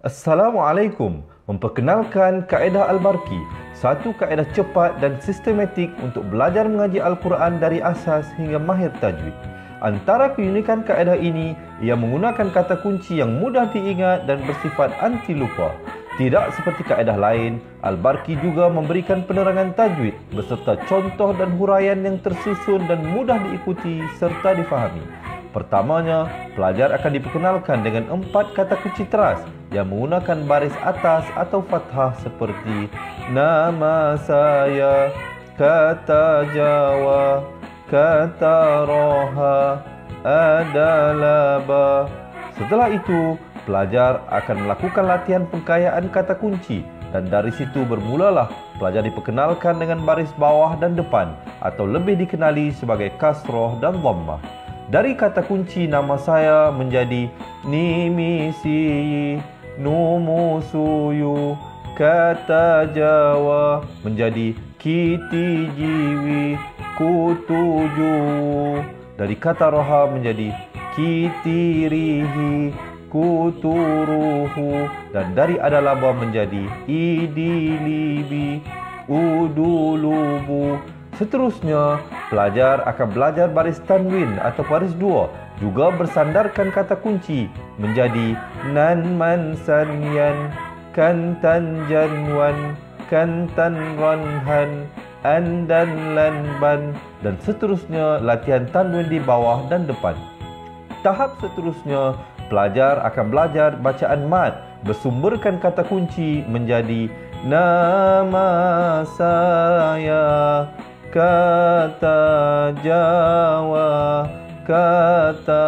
Assalamualaikum. Memperkenalkan kaedah Al-Barqi, satu kaedah cepat dan sistematik untuk belajar mengaji Al-Quran dari asas hingga mahir tajwid. Antara keunikan kaedah ini, ia menggunakan kata kunci yang mudah diingat dan bersifat anti lupa. Tidak seperti kaedah lain, Al-Barqi juga memberikan penerangan tajwid beserta contoh dan huraian yang tersusun dan mudah diikuti serta difahami. Pertamanya, pelajar akan diperkenalkan dengan 4 kata kunci teras yang menggunakan baris atas atau fathah seperti nama saya, kata Jawa, kata Roha, adalah ba. Setelah itu, pelajar akan melakukan latihan pengkayaan kata kunci dan dari situ bermulalah pelajar diperkenalkan dengan baris bawah dan depan atau lebih dikenali sebagai kasroh dan dhammah. Dari kata kunci nama saya menjadi nimisi, numusuyu, kata Jawa menjadi kiti jiwi, kutuju. Dari kata roha menjadi kitirihi, kuturuhu. Dan dari adalaba menjadi idilibi, udulubu. Seterusnya, pelajar akan belajar baris tanwin atau baris dua, juga bersandarkan kata kunci menjadi nan man sanyan, kantan janwan, kantan ranhan, andan lanban, dan seterusnya latihan tanwin di bawah dan depan. Tahap seterusnya, pelajar akan belajar bacaan mad bersumberkan kata kunci menjadi nama saya, kata Jawa, kata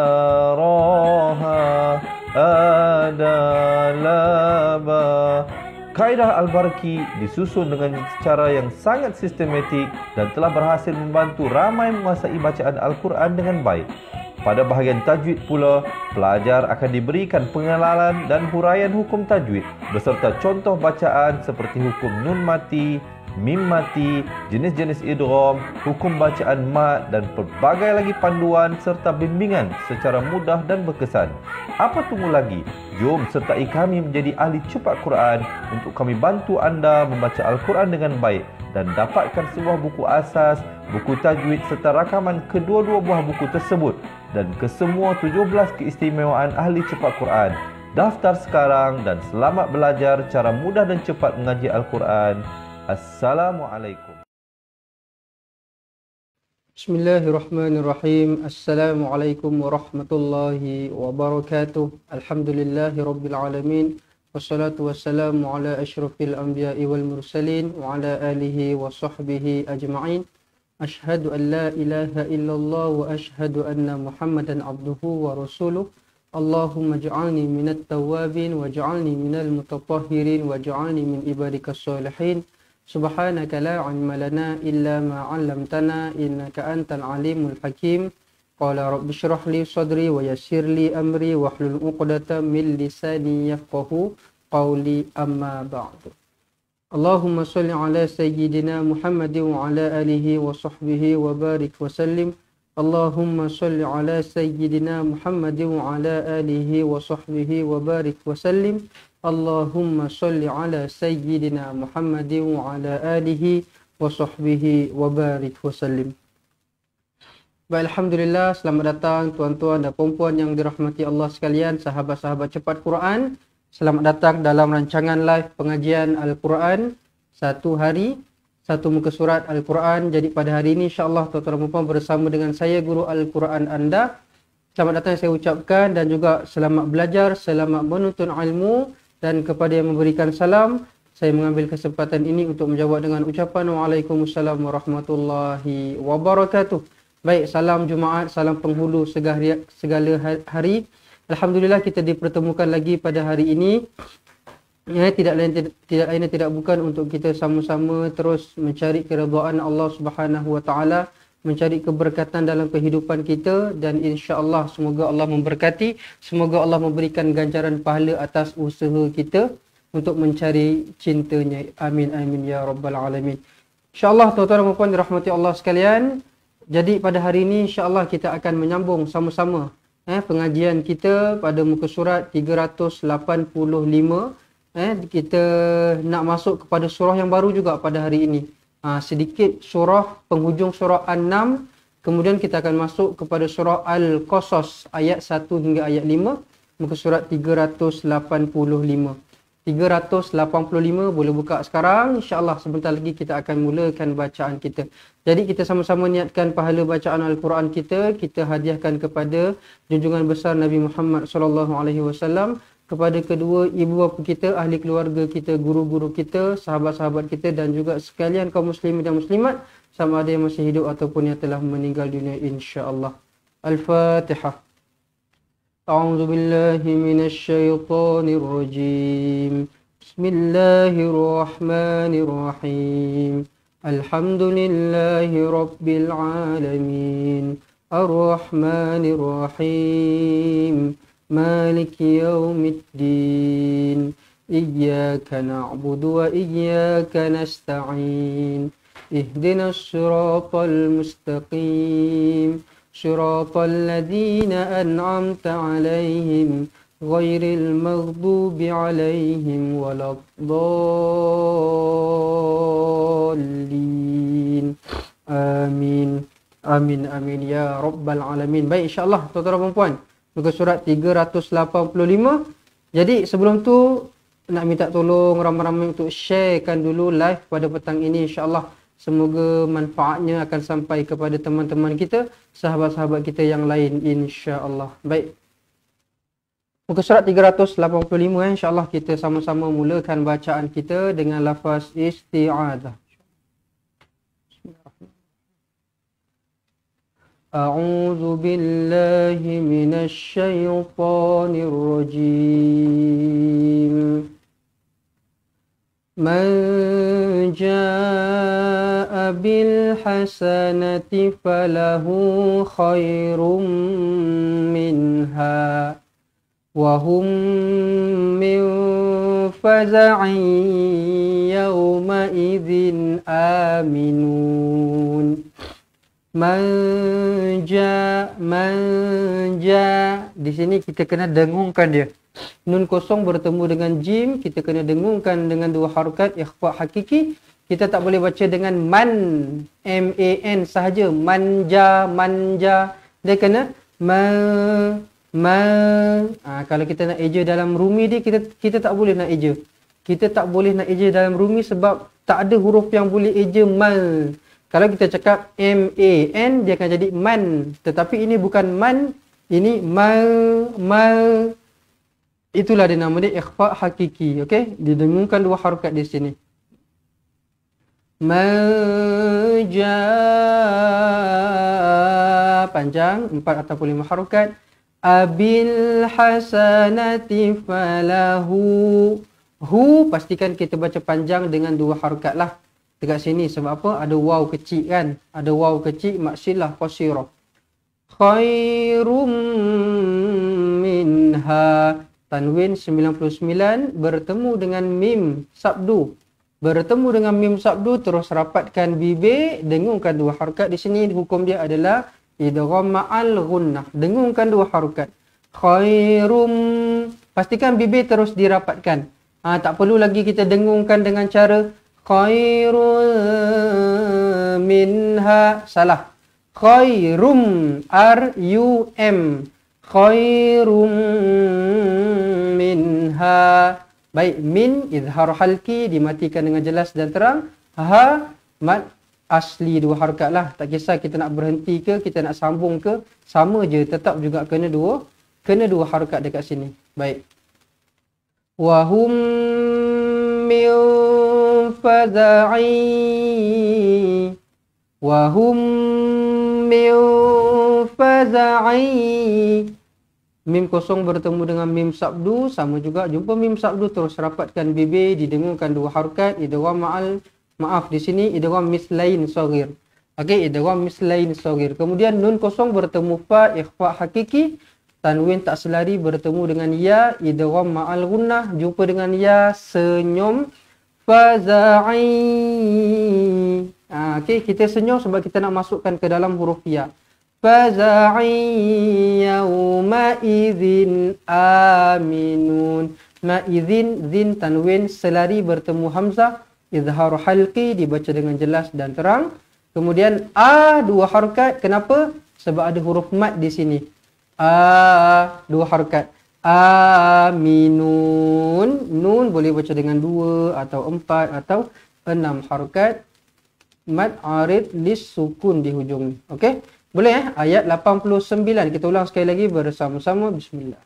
Roha, adalah ba. Kaedah Al-Barqi disusun dengan cara yang sangat sistematik dan telah berhasil membantu ramai menguasai bacaan Al-Quran dengan baik. Pada bahagian tajwid pula, pelajar akan diberikan pengenalan dan huraian hukum tajwid beserta contoh bacaan seperti hukum nun mati, mim mati, jenis-jenis idgham, hukum bacaan mad dan pelbagai lagi panduan serta bimbingan secara mudah dan berkesan. Apa tunggu lagi? Jom sertai kami menjadi ahli cepat Quran untuk kami bantu anda membaca Al-Quran dengan baik dan dapatkan sebuah buku asas, buku tajwid serta rakaman kedua-dua buah buku tersebut dan kesemua 17 keistimewaan ahli cepat Quran. Daftar sekarang dan selamat belajar cara mudah dan cepat mengaji Al-Quran. Assalamualaikum. Bismillahirrahmanirrahim. Assalamualaikum warahmatullahi wabarakatuh. Alhamdulillahi rabbil alamin. Wassalatu wassalamu ala asyrafil anbiya'i wal mursalin wa ala alihi wa sahbihi ajma'in. Ashhadu an la ilaha illallah wa ashhadu anna Muhammadan abduhu wa rasuluh. Allahumma ja'alni minat tawabin wa ja'alni minal mutatahhirin wa ja'alni min ibadikas salihin. Subhanaka la ilma lana illa ma 'allamtana innaka antal alimul hakim. Qala rabbi shrah li sadri wa yassir li amri wahlul 'uqdatam min lisani yafqahu qawli, amma ba'du. Allahumma salli ala sayyidina Muhammadin wa ala alihi wa sahbihi wa barik wa sallim. Allahumma salli ala sayyidina Muhammadin wa ala alihi wa sahbihi wa barik wa sallim. Allahumma salli ala sayyidina Muhammadin wa ala alihi wa sahbihi wa barik wa sallim. Baik, alhamdulillah, selamat datang tuan-tuan dan puan-puan yang dirahmati Allah sekalian, sahabat-sahabat cepat Quran. Selamat datang dalam rancangan live pengajian Al-Quran, satu hari, satu muka surat Al-Quran. Jadi pada hari ini insya-Allah tuan-tuan dan puan bersama dengan saya guru Al-Quran anda. Selamat datang saya ucapkan dan juga selamat belajar, selamat menuntut ilmu. Dan kepada yang memberikan salam, saya mengambil kesempatan ini untuk menjawab dengan ucapan Waalaikumsalam warahmatullahi wabarakatuh. Baik, salam Jumaat, salam penghulu segala hari. Alhamdulillah kita dipertemukan lagi pada hari ini. Tidak lain tidak bukan untuk kita sama-sama terus mencari keridhaan Allah Subhanahu wa taala, mencari keberkatan dalam kehidupan kita dan insya-Allah semoga Allah memberkati, semoga Allah memberikan ganjaran pahala atas usaha kita untuk mencari cintanya. Amin amin ya rabbal alamin. Insya-Allah tuan-tuan dan puan dirahmati Allah sekalian. Jadi pada hari ini insya-Allah kita akan menyambung sama-sama pengajian kita pada muka surat 385. Kita nak masuk kepada surah yang baru juga pada hari ini. Sedikit surah, penghujung surah An-Naml. Kemudian kita akan masuk kepada surah Al-Qasas ayat 1 hingga ayat 5. Muka surat 385. 385 boleh buka sekarang. InsyaAllah sebentar lagi kita akan mulakan bacaan kita. Jadi kita sama-sama niatkan pahala bacaan Al-Quran kita. Kita hadiahkan kepada junjungan besar Nabi Muhammad SAW, kepada kedua ibu bapa kita, ahli keluarga kita, guru-guru kita, sahabat-sahabat kita dan juga sekalian kaum muslimin dan muslimat, sama ada yang masih hidup ataupun yang telah meninggal dunia, insya-Allah. Al-Fatihah. أعوذ بالله من الشيطان الرجيم بسم الله الرحمن الرحيم الحمد لله رب العالمين الرحمن الرحيم مالك يوم الدين إياك نعبد وإياك نستعين اهدنا الصراط المستقيم صراط الذين أنعمت عليهم غير المغضوب عليهم ولا الضالين آمين آمين آمين ya Rabbal Alamin. Baik, insyaAllah tuan-tuan dan puan, muka surat 385. Jadi sebelum tu nak minta tolong ramai-ramai untuk sharekan dulu live pada petang ini, insyaAllah. Semoga manfaatnya akan sampai kepada teman-teman kita, sahabat-sahabat kita yang lain, insya-Allah. Baik. Muka surat 385, insya-Allah kita sama-sama mulakan bacaan kita dengan lafaz isti'adzah. A'udzu billahi minasy syaithanir rajim. Man jaa'a bil hasanati falahu khairum minha wa hum min faza'in yawma idzin aminun. Manja di sini kita kena dengungkan dia. Nun kosong bertemu dengan jim, kita kena dengungkan dengan dua harokat ikhfa hakiki. Kita tak boleh baca dengan man, M-A-N sahaja. Manja. Dia kena kalau kita nak eja dalam rumi dia, kita tak boleh nak eja. Kita tak boleh nak eja dalam rumi sebab tak ada huruf yang boleh eja mal. Kalau kita cakap M-A-N, dia akan jadi man. Tetapi ini bukan man, ini mal. Itulah dia nama dia ikhfa hakiki. Okey, didengungkan dua harokat di sini. Maja panjang 4 ataupun 5 harokat. Abil hasanati falahu. Hu pastikan kita baca panjang dengan dua harokat lah dekat sini. Sebab apa? Ada waw kecil kan? Ada waw kecil, maksilah qasirah. Khairum minha. Tanwin 99 bertemu dengan mim sabdu. Bertemu dengan mim sabdu, terus rapatkan bibir, dengungkan dua harokat. Di sini hukum dia adalah idgham ma'al ghunnah. Dengungkan dua harokat. Khairum. Pastikan bibir terus dirapatkan. Tak perlu lagi kita dengungkan dengan cara khairul minha. Salah. Khairum. R-U-M. Khairum minha. Baik, min izhar halki dimatikan dengan jelas dan terang. Ha mat asli dua harokat lah. Tak kisah kita nak berhenti ke, kita nak sambung ke, sama je, tetap juga kena dua harokat dekat sini. Baik. Wa hum min fazai. Wa hum min fazai. Mim kosong bertemu dengan mim sabdu, sama juga, jumpa mim sabdu terus rapatkan bibir, didengungkan dua harokat, idgham ma'al, maaf di sini idgham mislain saghir. Okey, idgham mislain saghir. Kemudian nun kosong bertemu fa, ikhfa hakiki, tanwin tak selari bertemu dengan ya, idgham ma'al gunnah, jumpa dengan ya, senyum, faza'i. Okey, kita senyum sebab kita nak masukkan ke dalam huruf ya. faza'in yawma idzin aminun. Ma idzin, zin tanwin selari bertemu hamzah, izhar halqi dibaca dengan jelas dan terang. Kemudian a dua harakat. Kenapa? Sebab ada huruf mad di sini. A dua harakat. Aminun. Nun boleh baca dengan 2 atau 4 atau 6 harakat. Mad arid lis sukun di hujung. Okey? Boleh Ayat 89. Kita ulang sekali lagi bersama-sama. Bismillah.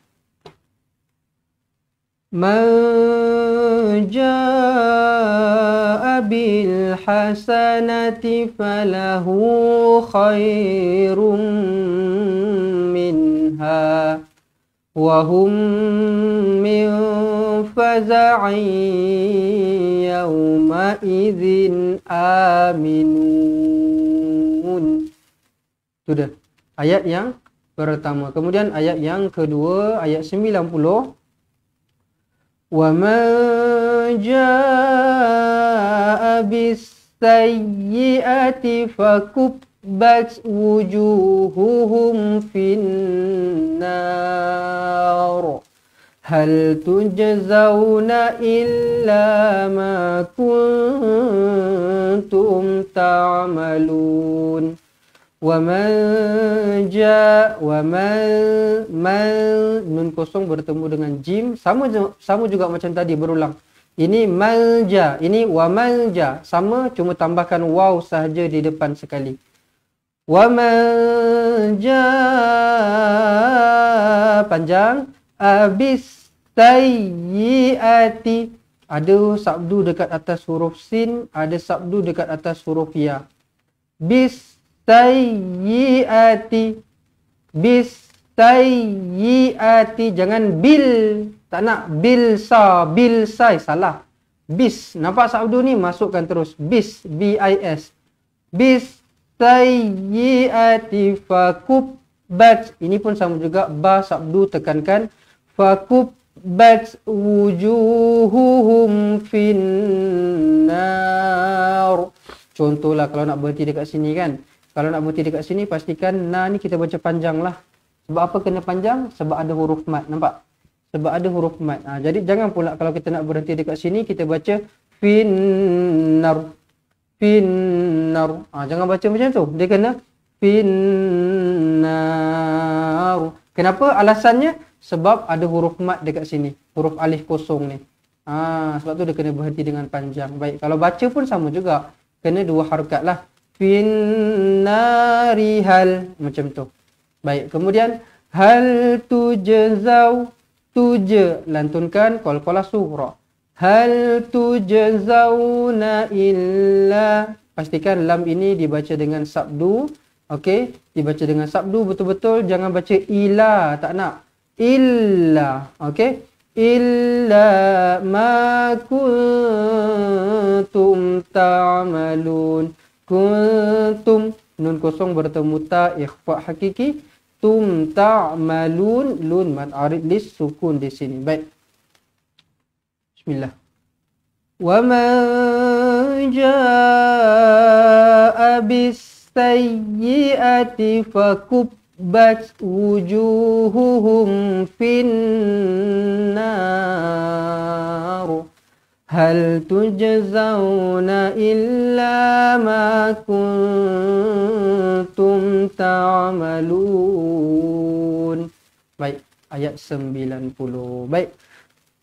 Man jaa bil hasanati falahu khairum minha wa hum min faza'in yawma idzin aminun. Sudah ayat yang pertama. Kemudian ayat yang kedua, ayat 90. Wa man jaa bis sayyi'ati fakubbat wujuhuhum finnar hal tujzauna illa ma kuntum ta'malun. Wa man nun kosong bertemu dengan jim, sama juga macam tadi, berulang. Ini manja, ini wa manja, sama cuma tambahkan waw sahaja di depan sekali. Wa manja panjang, abis sayyiati, ada sabdu dekat atas huruf sin, ada sabdu dekat atas huruf ya. Bis sayyiati, bis sayyiati, jangan bil, tak nak bil say, salah. Bis, nampak sabdu ni, masukkan terus bis, bis. Bis sayyiati fakubbat, ini pun sama juga, ba sabdu tekankan, fakubbat wujuhuhum finnar. Contohlah kalau nak berhenti dekat sini kan, kalau nak berhenti dekat sini, pastikan na ni kita baca panjang lah. Sebab apa kena panjang? Sebab ada huruf mad. Nampak? Sebab ada huruf mad. Jadi jangan pula kalau kita nak berhenti dekat sini, kita baca finnar. Finnar. Jangan baca macam tu. Dia kena finnar. Kenapa? Alasannya? Sebab ada huruf mad dekat sini. Huruf alif kosong ni. Sebab tu dia kena berhenti dengan panjang. Baik. Kalau baca pun sama juga. Kena 2 harakat lah. Finnari hal, macam tu. Baik, kemudian hal tujzau, tuj lantunkan qalqalah sughra. Hal tujzauna illa, pastikan lam ini dibaca dengan sabdu. Okey, dibaca dengan sabdu betul-betul, jangan baca ila, tak nak. Illa, okey? Illa ma kuntum ta'malun. Kuntum, nun kosong bertemu ta, ikhfa hakiki. Tum ta'malun, lun mad arid lis sukun di sini. Baik. Bismillah. Wa man jaa'a bis sayyi'ati fakubbat wujuhuhum finnar hal tujzauna illa ma kuntum ta'malun. Baik, ayat 90. Baik.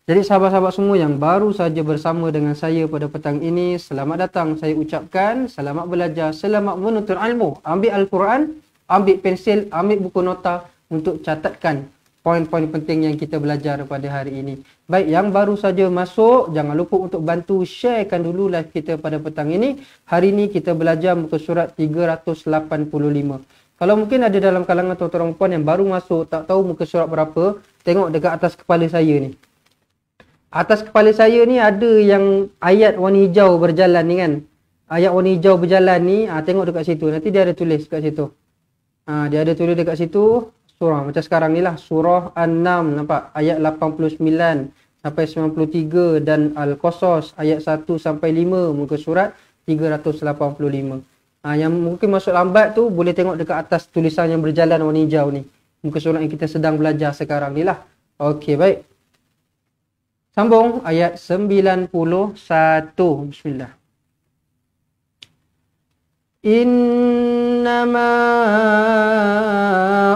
Jadi sahabat-sahabat semua yang baru saja bersama dengan saya pada petang ini, selamat datang saya ucapkan, selamat belajar, selamat menuntut ilmu. Ambil Al-Quran, ambil pensil, ambil buku nota untuk catatkan poin-poin penting yang kita belajar pada hari ini. Baik, yang baru saja masuk, jangan lupa untuk bantu sharekan dulu live kita pada petang ini. Hari ini kita belajar muka surat 385. Kalau mungkin ada dalam kalangan tuan-tuan dan puan yang baru masuk, tak tahu muka surat berapa, tengok dekat atas kepala saya ni. Atas kepala saya ni ada yang ayat warna hijau berjalan ni kan. Ayat warna hijau berjalan ni, tengok dekat situ. Nanti dia ada tulis dekat situ. Dia ada tulis dekat situ. Surah macam sekarang ni lah, surah An-Nam, nampak ayat 89 sampai 93 dan Al-Qasas ayat 1 sampai 5, muka surat 385. Yang mungkin masuk lambat tu boleh tengok dekat atas tulisan yang berjalan warna hijau ni. Muka surat yang kita sedang belajar sekarang ni lah. Okey, baik. Sambung ayat 91. Bismillah. Innama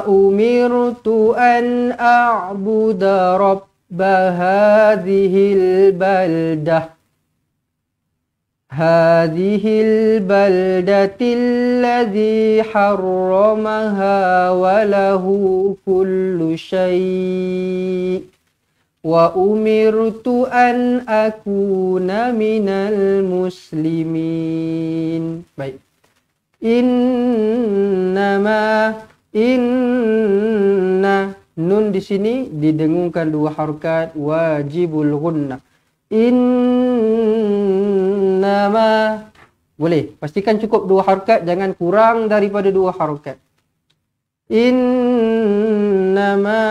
umirtu an a'buda rabba hadhil baldah. هذه البلدة الذي حرمها وله كل شيء وأمرت أن أكون من المسلمين. Baik. Inna nun di sini didengungkan dua harakat wajibul gunnah. Innama boleh, pastikan cukup dua harakat, jangan kurang daripada dua harakat. Innama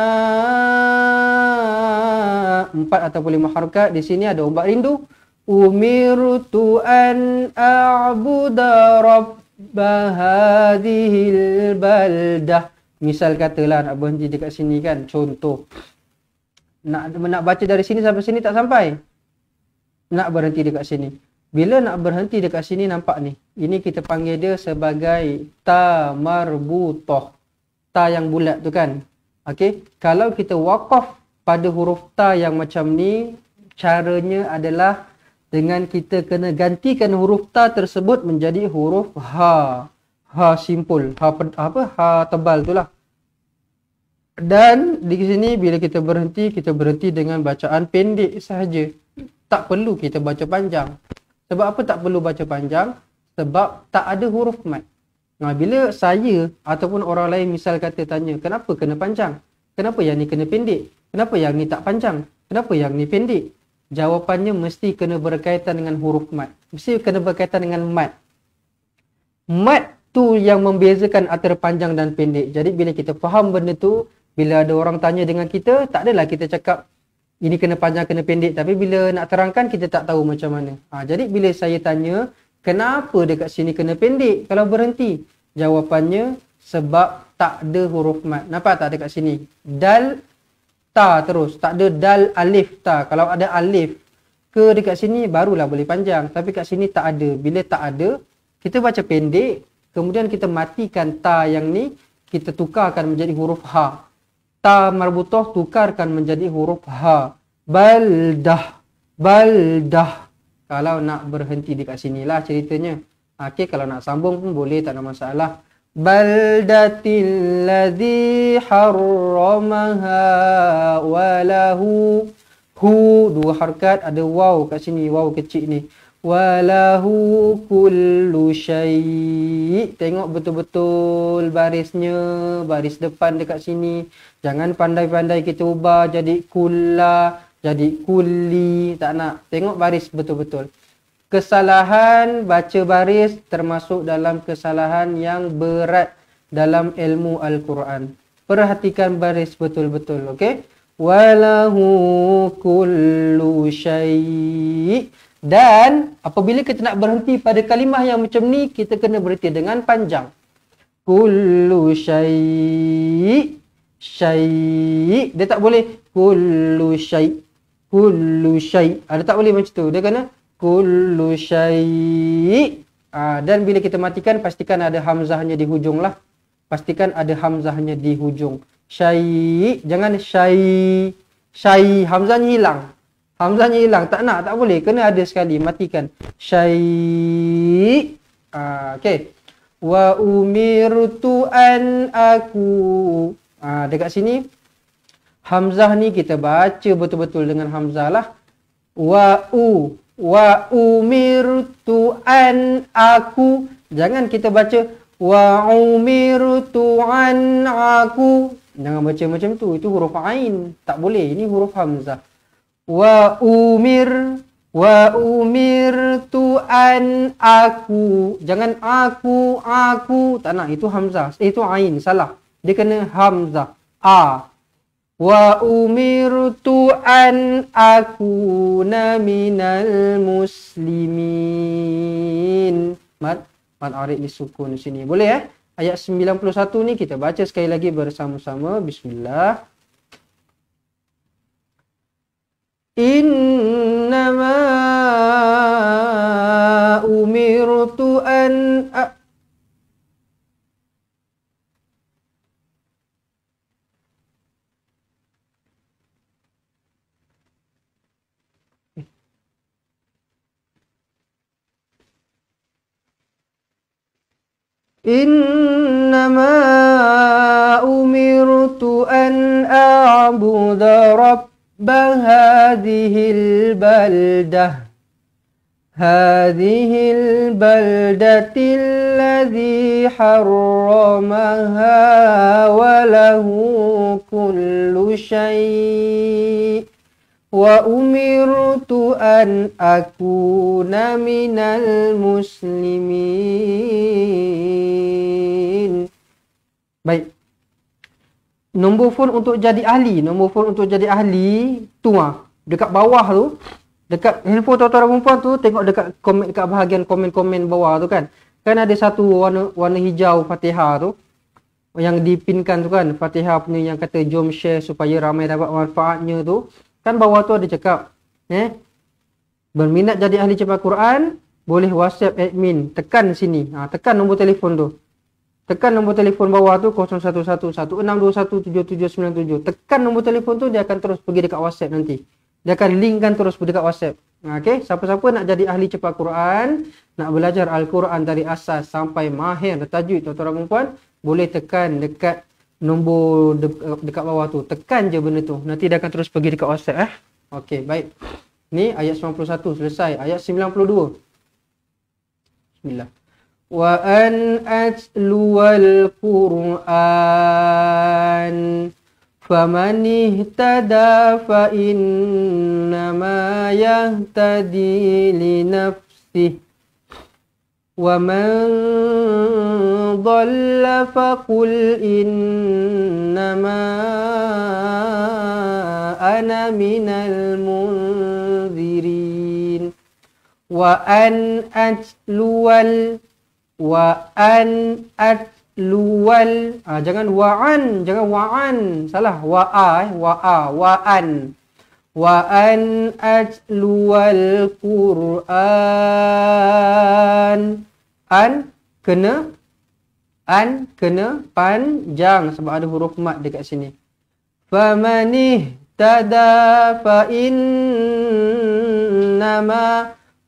4 ataupun 5 harakat. Di sini ada ombak rindu. Umirtu an a'buda rabba hadhil baldah. Misal katalah nak berhenti dekat sini kan, contoh. Nak baca dari sini sampai sini tak sampai. Nak berhenti dekat sini. Bila nak berhenti dekat sini nampak ni. Ini kita panggil dia sebagai ta marbutah. Ta yang bulat tu kan. Okey, kalau kita waqaf pada huruf ta yang macam ni, caranya adalah dengan kita kena gantikan huruf ta tersebut menjadi huruf ha. Ha simpul, ha tebal tu lah. Dan di sini bila kita berhenti dengan bacaan pendek sahaja. Tak perlu kita baca panjang. Sebab apa tak perlu baca panjang? Sebab tak ada huruf mat. Bila saya ataupun orang lain misal kata tanya, kenapa kena panjang? Kenapa yang ni kena pendek? Kenapa yang ni tak panjang? Kenapa yang ni pendek? Jawapannya mesti kena berkaitan dengan huruf mat. Mesti kena berkaitan dengan mat. Mat tu yang membezakan antara panjang dan pendek. Jadi bila kita faham benda tu, bila ada orang tanya dengan kita, tak adalah kita cakap ini kena panjang, kena pendek. Tapi bila nak terangkan, kita tak tahu macam mana. Jadi bila saya tanya, kenapa dekat sini kena pendek kalau berhenti? Jawapannya, sebab tak ada huruf mat. Nampak tak dekat sini? Dal, ta terus. Tak ada dal, alif, ta. Kalau ada alif ke dekat sini, barulah boleh panjang. Tapi kat sini tak ada. Bila tak ada, kita baca pendek. Kemudian kita matikan ta yang ni, kita tukarkan menjadi huruf ha. Ta marbutah tukarkan menjadi huruf ha. Baldah. Baldah. Kalau nak berhenti dekat sinilah ceritanya. Okey, kalau nak sambung pun boleh, tak ada masalah. Baldatil ladzi harramaha walahu. Hu, dua harakat, ada waw kat sini, waw kecil ni. Walahu kullu syai'. Tengok betul-betul barisnya, baris depan dekat sini. Jangan pandai-pandai kita ubah jadi kulla, jadi kulli. Tak nak. Tengok baris betul-betul. Kesalahan baca baris termasuk dalam kesalahan yang berat dalam ilmu Al-Quran. Perhatikan baris betul-betul, okey? Walahu kullu syai'. Dan apabila kita nak berhenti pada kalimah yang macam ni, kita kena berhenti dengan panjang. Kullu syai'. Syai'. Dia tak boleh kullu syai'. Kullu syai'. Dia tak boleh macam tu. Dia kena kullu syai'. Dan bila kita matikan, pastikan ada hamzahnya di hujung lah. Pastikan ada hamzahnya di hujung. Syai'. Jangan syai'. Syai'. Hamzahnya hilang. Hamzahnya hilang. Tak nak, tak boleh. Kena ada sekali. Matikan. Syai'. Okey. Wa umirtu an aku. Dekat sini. Hamzah ni kita baca betul-betul dengan hamzah lah. Wa umirtu an aku. Jangan kita baca wa umirtu an aku. Jangan baca macam tu. Itu huruf ain. Tak boleh. Ini huruf hamzah. Wa umirtu an aku. Jangan aku. Tak nak. Itu hamzah. Itu ain. Salah. Dia kena hamzah. Wa umirtu an akuna minal muslimin. mad arid disukun di sini. Boleh Ayat 91 ni kita baca sekali lagi bersama-sama. Bismillah. Innama umirtu an Innama umirtu an a'budu rabba hadhil baldah baldati alladhi harramaha wa lahu kullu syai' wa umirtu an akuna minal muslimin. Baik. Nombor phone untuk jadi ahli. Tu dekat bawah tu. Dekat handphone tuan-tuan dan perempuan tu, tengok dekat komen, dekat bahagian komen-komen bawah tu kan. Kan ada satu warna hijau Fatihah tu. Yang dipinkan tu kan. Fatihah punya yang kata jom share supaya ramai dapat manfaatnya tu. Kan bawah tu ada cakap, berminat jadi ahli cepat Quran, boleh WhatsApp admin, tekan sini. Tekan nombor telefon tu. Tekan nombor telefon bawah tu 011116217797. Tekan nombor telefon tu, dia akan terus pergi dekat WhatsApp nanti. Dia akan linkkan terus dekat WhatsApp. Okey, siapa-siapa nak jadi ahli cepat Quran, nak belajar Al-Quran dari asas sampai mahir tajwid, tuan-tuan dan perempuan, boleh tekan dekat nombor dekat bawah tu. Tekan je benda tu. Nanti dia akan terus pergi dekat WhatsApp. Okey, baik. Ni ayat 91 selesai. Ayat 92. Bismillah. Wa an atluwal Qur'an faman ihtada fa innama yahtadi li nafsihi wa man dhalla faqul innama ana minal munzirin. Wa an atluwal jangan wa'an, salah. Wa'an atluwal Qur'an. An kena panjang sebab ada huruf mat dekat sini. Famanih tada fa innama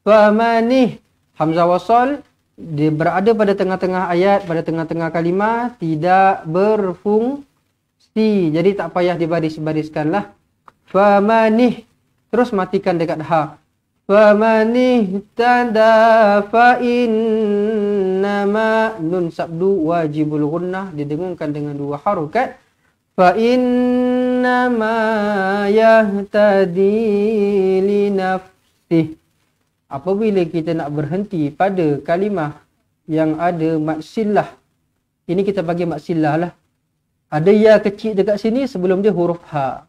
famanih, hamzah wasal dia berada pada tengah-tengah ayat, pada tengah-tengah kalimah, tidak berfungsi. Jadi tak payah dibaris-bariskanlah. Famanih, terus matikan dekat ha. Famanih tada fa innama, nun sabdu wajibul gunnah, didengungkan dengan dua harokat. Fa innama yahtadi li nafsih. Apabila kita nak berhenti pada kalimah yang ada mad sillah, ini kita bagi mad sillah lah. Ada ya kecil dekat sini sebelum dia huruf ha.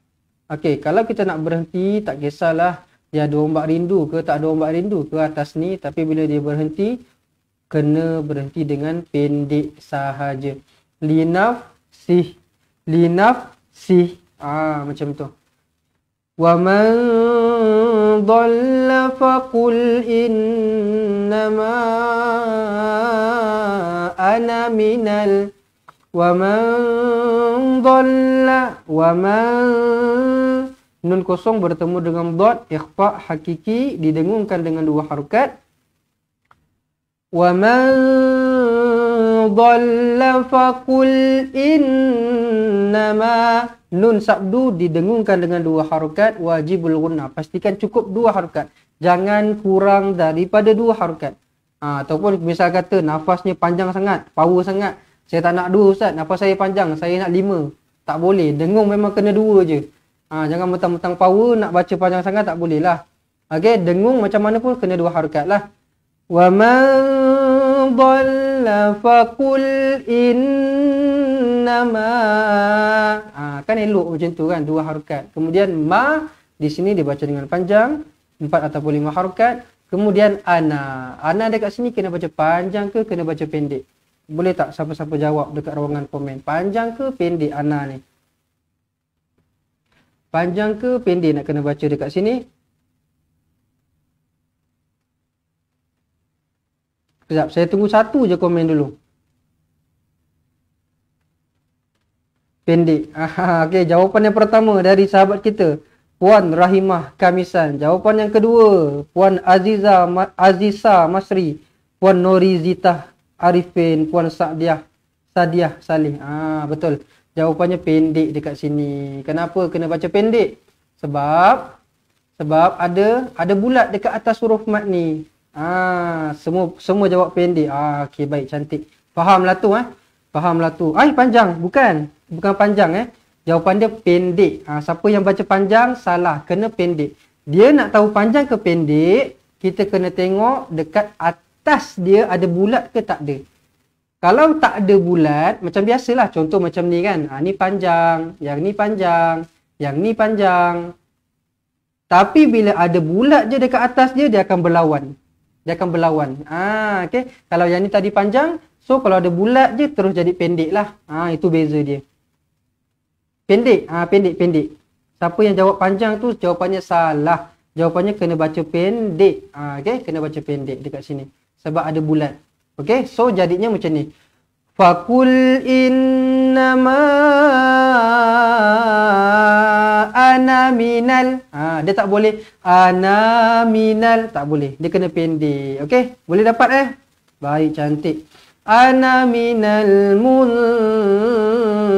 Okey, kalau kita nak berhenti, tak kisahlah dia ada ombak rindu ke tak ada ombak rindu ke atas ni, tapi bila dia berhenti, kena berhenti dengan pendek sahaja. Linafsih. Macam tu. Wa man dhalla faqul innama ana minal. Wa man dhalla, wa man, nun kosong bertemu dengan dot, ikhfa hakiki, didengungkan dengan dua harokat. Wa man dhalla faqul innama, nun sabdu didengungkan dengan dua harokat, wajibul gunnah. Pastikan cukup dua harokat. Jangan kurang daripada dua harokat. Ataupun misal kata nafasnya panjang sangat, power sangat. Saya tak nak dua ustaz, nafas saya panjang, saya nak 5. Tak boleh, dengung memang kena 2 je. Jangan mentang-mentang power nak baca panjang sangat, tak boleh lah. Okey, dengung macam mana pun kena 2 harokat lah. Wa man dhalla faqul innama. Kan elok macam tu kan, 2 harokat. Kemudian ma di sini dibaca dengan panjang, 4 ataupun 5 harokat. Kemudian ana. Ana dekat sini kena baca panjang ke kena baca pendek? Boleh tak siapa-siapa jawab dekat ruangan komen? Panjang ke pendek ana ni? Panjang ke pendek nak kena baca dekat sini? Sekejap, saya tunggu satu je komen dulu. Pendek. Okey, jawapan yang pertama dari sahabat kita, Puan Rahimah Kamisan. Jawapan yang kedua, Puan Azisa Masri, Puan Norizita Arifin, Puan Sadiah Salih. Betul. Jawapannya pendek dekat sini. Kenapa kena baca pendek? Sebab ada bulat dekat atas huruf mat ni. Semua jawab pendek. Okey, baik, cantik. Fahamlah tu Fahamlah tu. Panjang. Bukan panjang Jawapan dia pendek. Siapa yang baca panjang salah, kena pendek. Dia nak tahu panjang ke pendek, kita kena tengok dekat atas dia ada bulat ke tak ada. Kalau tak ada bulat, macam biasalah, contoh macam ni kan. Ni panjang, yang ni panjang, yang ni panjang. Tapi bila ada bulat je dekat atas dia, dia akan berlawan. Okay. Kalau yang ni tadi panjang, so kalau ada bulat je terus jadi pendek lah. Itu beza dia. Pendek. Pendek. Siapa yang jawab panjang tu jawapannya salah. Jawapannya kena baca pendek. Okay, kena baca pendek dekat sini. Sebab ada bulat. Okay, so jadinya macam ni. Fakul innama ana minal. Dia tak boleh ana minal, tak boleh. Dia kena pendek. Okay, boleh dapat Baik, cantik. Ana minal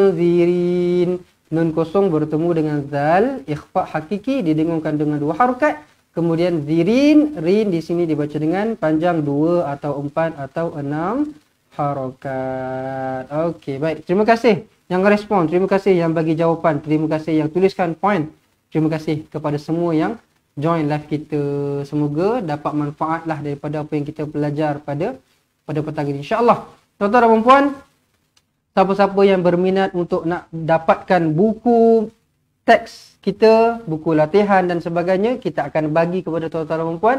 munzirin. Nun kosong bertemu dengan zal, ikhfa hakiki didengungkan dengan 2 harakat. Kemudian zirin, rin di sini dibaca dengan panjang 2 atau 4 atau 6 harakat. Okey, baik. Terima kasih yang respon, terima kasih yang bagi jawapan, terima kasih yang tuliskan point. Terima kasih kepada semua yang join live kita. Semoga dapat manfaat lah daripada apa yang kita belajar pada petang ini. InsyaAllah. Tuan-tuan dan puan, siapa-siapa yang berminat untuk nak dapatkan buku teks kita, buku latihan dan sebagainya, kita akan bagi kepada tuan-tuan dan puan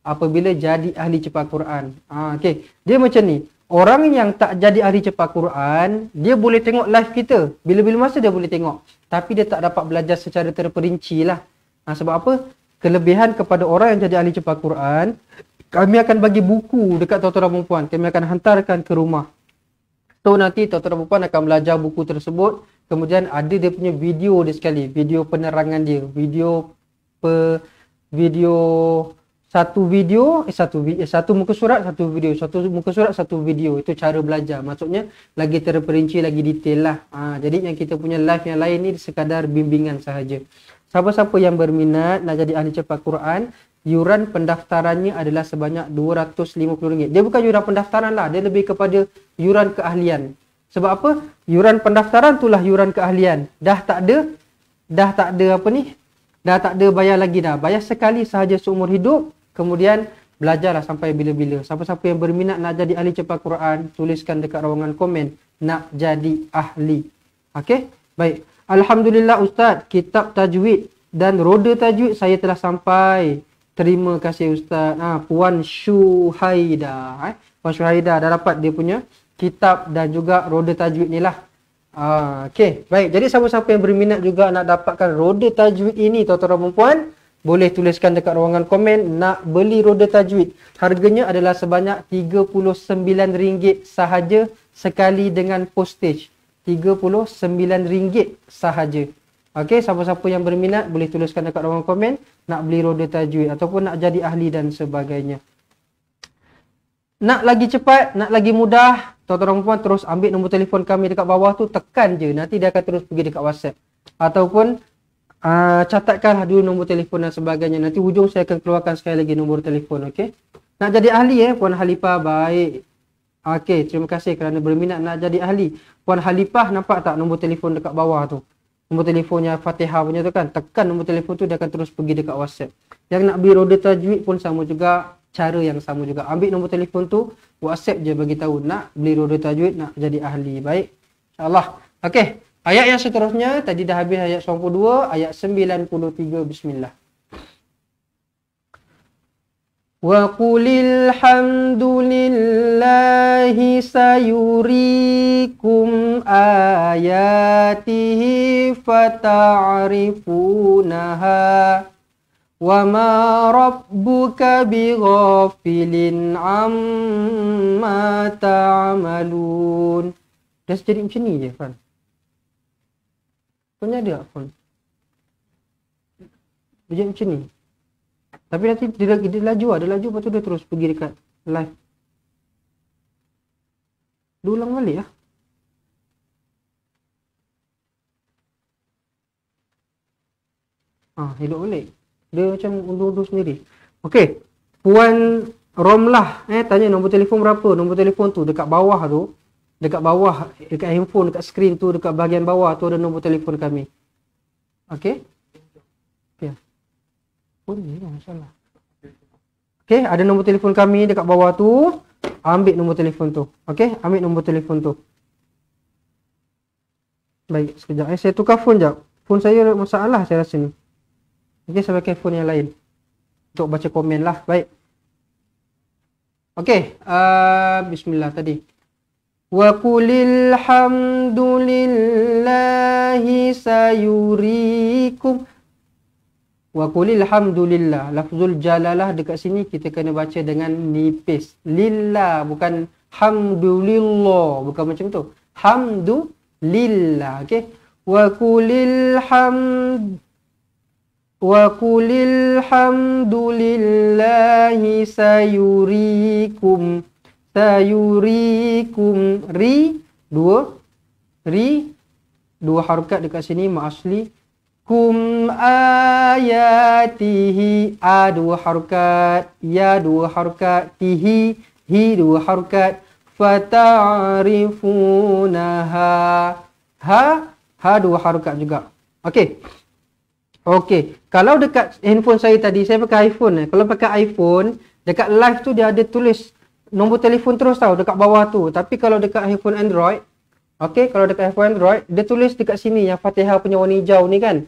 apabila jadi ahli cepat Quran. Okey, dia macam ni. Orang yang tak jadi ahli cepat Quran, dia boleh tengok live kita. Bila-bila masa dia boleh tengok. Tapi dia tak dapat belajar secara terperinci lah. Sebab apa? Kelebihan kepada orang yang jadi ahli cepat Quran, kami akan bagi buku dekat tuan-tuan dan puan. Kami akan hantarkan ke rumah. So nanti tuan-tuan dan puan akan belajar buku tersebut. Kemudian ada dia punya video dia sekali. Video penerangan dia. Satu muka surat, satu video. Satu muka surat, satu video. Itu cara belajar. Maksudnya lagi terperinci, lagi detail lah. Jadi yang kita punya live yang lain ni sekadar bimbingan sahaja. Siapa-siapa yang berminat nak jadi ahli cepat Quran, yuran pendaftarannya adalah sebanyak RM250. Dia bukan yuran pendaftaran lah. Dia lebih kepada yuran keahlian. Sebab apa? Yuran pendaftaran itulah yuran keahlian. Dah tak ada bayar lagi dah. Bayar sekali sahaja seumur hidup. Kemudian belajarlah sampai bila-bila. Siapa-siapa yang berminat nak jadi ahli cepat Quran, tuliskan dekat ruangan komen. Nak jadi ahli. Okey? Baik. Alhamdulillah Ustaz, kitab tajwid dan roda tajwid saya telah sampai. Terima kasih Ustaz. Puan Syuhaida. Puan Syuhaida dah dapat dia punya kitab dan juga roda tajwid ni lah. Okey, baik. Jadi siapa-siapa yang berminat juga nak dapatkan roda tajwid ini, tuan-tuan dan puan, boleh tuliskan dekat ruangan komen nak beli roda tajwid. Harganya adalah sebanyak RM39 sahaja sekali dengan postage. RM39 sahaja. Okey, siapa-siapa yang berminat boleh tuliskan dekat ruangan komen nak beli roda tajwid ataupun nak jadi ahli dan sebagainya. Nak lagi cepat, nak lagi mudah, tuan-tuan dan puan terus ambil nombor telefon kami dekat bawah tu, tekan je. Nanti dia akan terus pergi dekat WhatsApp. Ataupun catatkanlah dulu nombor telefon dan sebagainya. Nanti hujung saya akan keluarkan sekali lagi nombor telefon. Okey. Nak jadi ahli Puan Halifah, baik. Okey, terima kasih kerana berminat nak jadi ahli. Puan Halifah, nampak tak nombor telefon dekat bawah tu? Nombor telefonnya Fatihah punya tu kan. Tekan nombor telefon tu, dia akan terus pergi dekat WhatsApp. Yang nak beli roda tajwid pun sama juga. Cara yang sama juga. Ambil nombor telefon tu, WhatsApp je bagi tahu nak beli roda tajwid, nak jadi ahli. Baik. InsyaAllah. Okey. Ayat yang seterusnya, tadi dah habis ayat 92, ayat 93. Bismillah. Wa qulil hamdulillahi sayurikum ayatihi fata'rifunaha wa ma rabbuka bighafilin amma ta'malun. Dah jadi macam ni je, Fan. Punya ada Fan. Dia jadi macam ni. Tapi nanti dia laju, ada laju, lepas tu dia terus pergi dekat live. Dia ulang balik lah. Hidup balik. Dia macam undur-undur sendiri. Okey. Puan Romlah tanya nombor telefon berapa? Nombor telefon tu dekat bawah tu. Dekat bawah, dekat handphone, dekat skrin tu, dekat bahagian bawah tu ada nombor telefon kami. Okey. Okay. Pun ni lah masalah. Okey, ada nombor telefon kami dekat bawah tu. Ambil nombor telefon tu. Okey, ambil nombor telefon tu. Baik, sekejap. Saya tukar phone jap. Phone saya ada masalah saya rasa ni. Okey, saya pakai phone yang lain. Untuk baca komen lah. Baik. Okey, bismillah tadi. Wa qulil hamdulillahi sayurikum. Wa qulil hamdulillah. Lafzul jalalah dekat sini kita kena baca dengan nipis. Lillah, bukan hamdulillah. Bukan macam tu. Hamdulillah. Okey. Wa qulil hamdulillahi sayurikum. Sayurikum. Dua harakat dekat sini mak asli. Kum ayatihi, a dua harakat, ya dua harakat, tihi, hi dua harakat, fata'rifunaha, ha dua harakat juga. Okey. Kalau dekat handphone saya tadi, saya pakai iPhone. Kalau pakai iPhone, dekat live tu dia ada tulis nombor telefon terus tau dekat bawah tu. Tapi kalau dekat handphone Android, kalau dekat handphone Android, dia tulis dekat sini yang Fatihah punya warna hijau ni kan.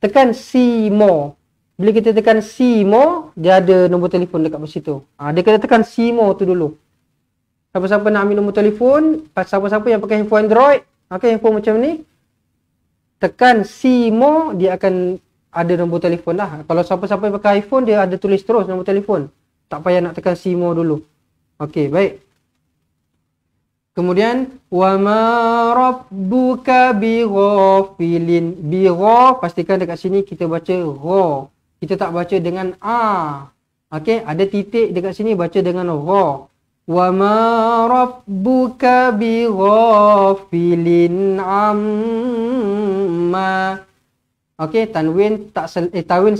Tekan see more. Bila kita tekan see more, dia ada nombor telefon dekat situ. Dia kena tekan see more tu dulu. Siapa-siapa nak ambil nombor telefon, siapa-siapa yang pakai handphone Android, handphone macam ni, tekan see more, dia akan ada nombor telefon lah. Kalau siapa-siapa yang pakai iPhone, dia ada tulis terus nombor telefon. Tak payah nak tekan see more dulu. Okey, baik. Kemudian wa ma rabbuka bighafilin. Bigha, pastikan dekat sini kita baca gha. Kita tak baca dengan a. Okey, ada titik dekat sini baca dengan gha. Wa ma rabbuka bighafilin amma. Okey, tanwin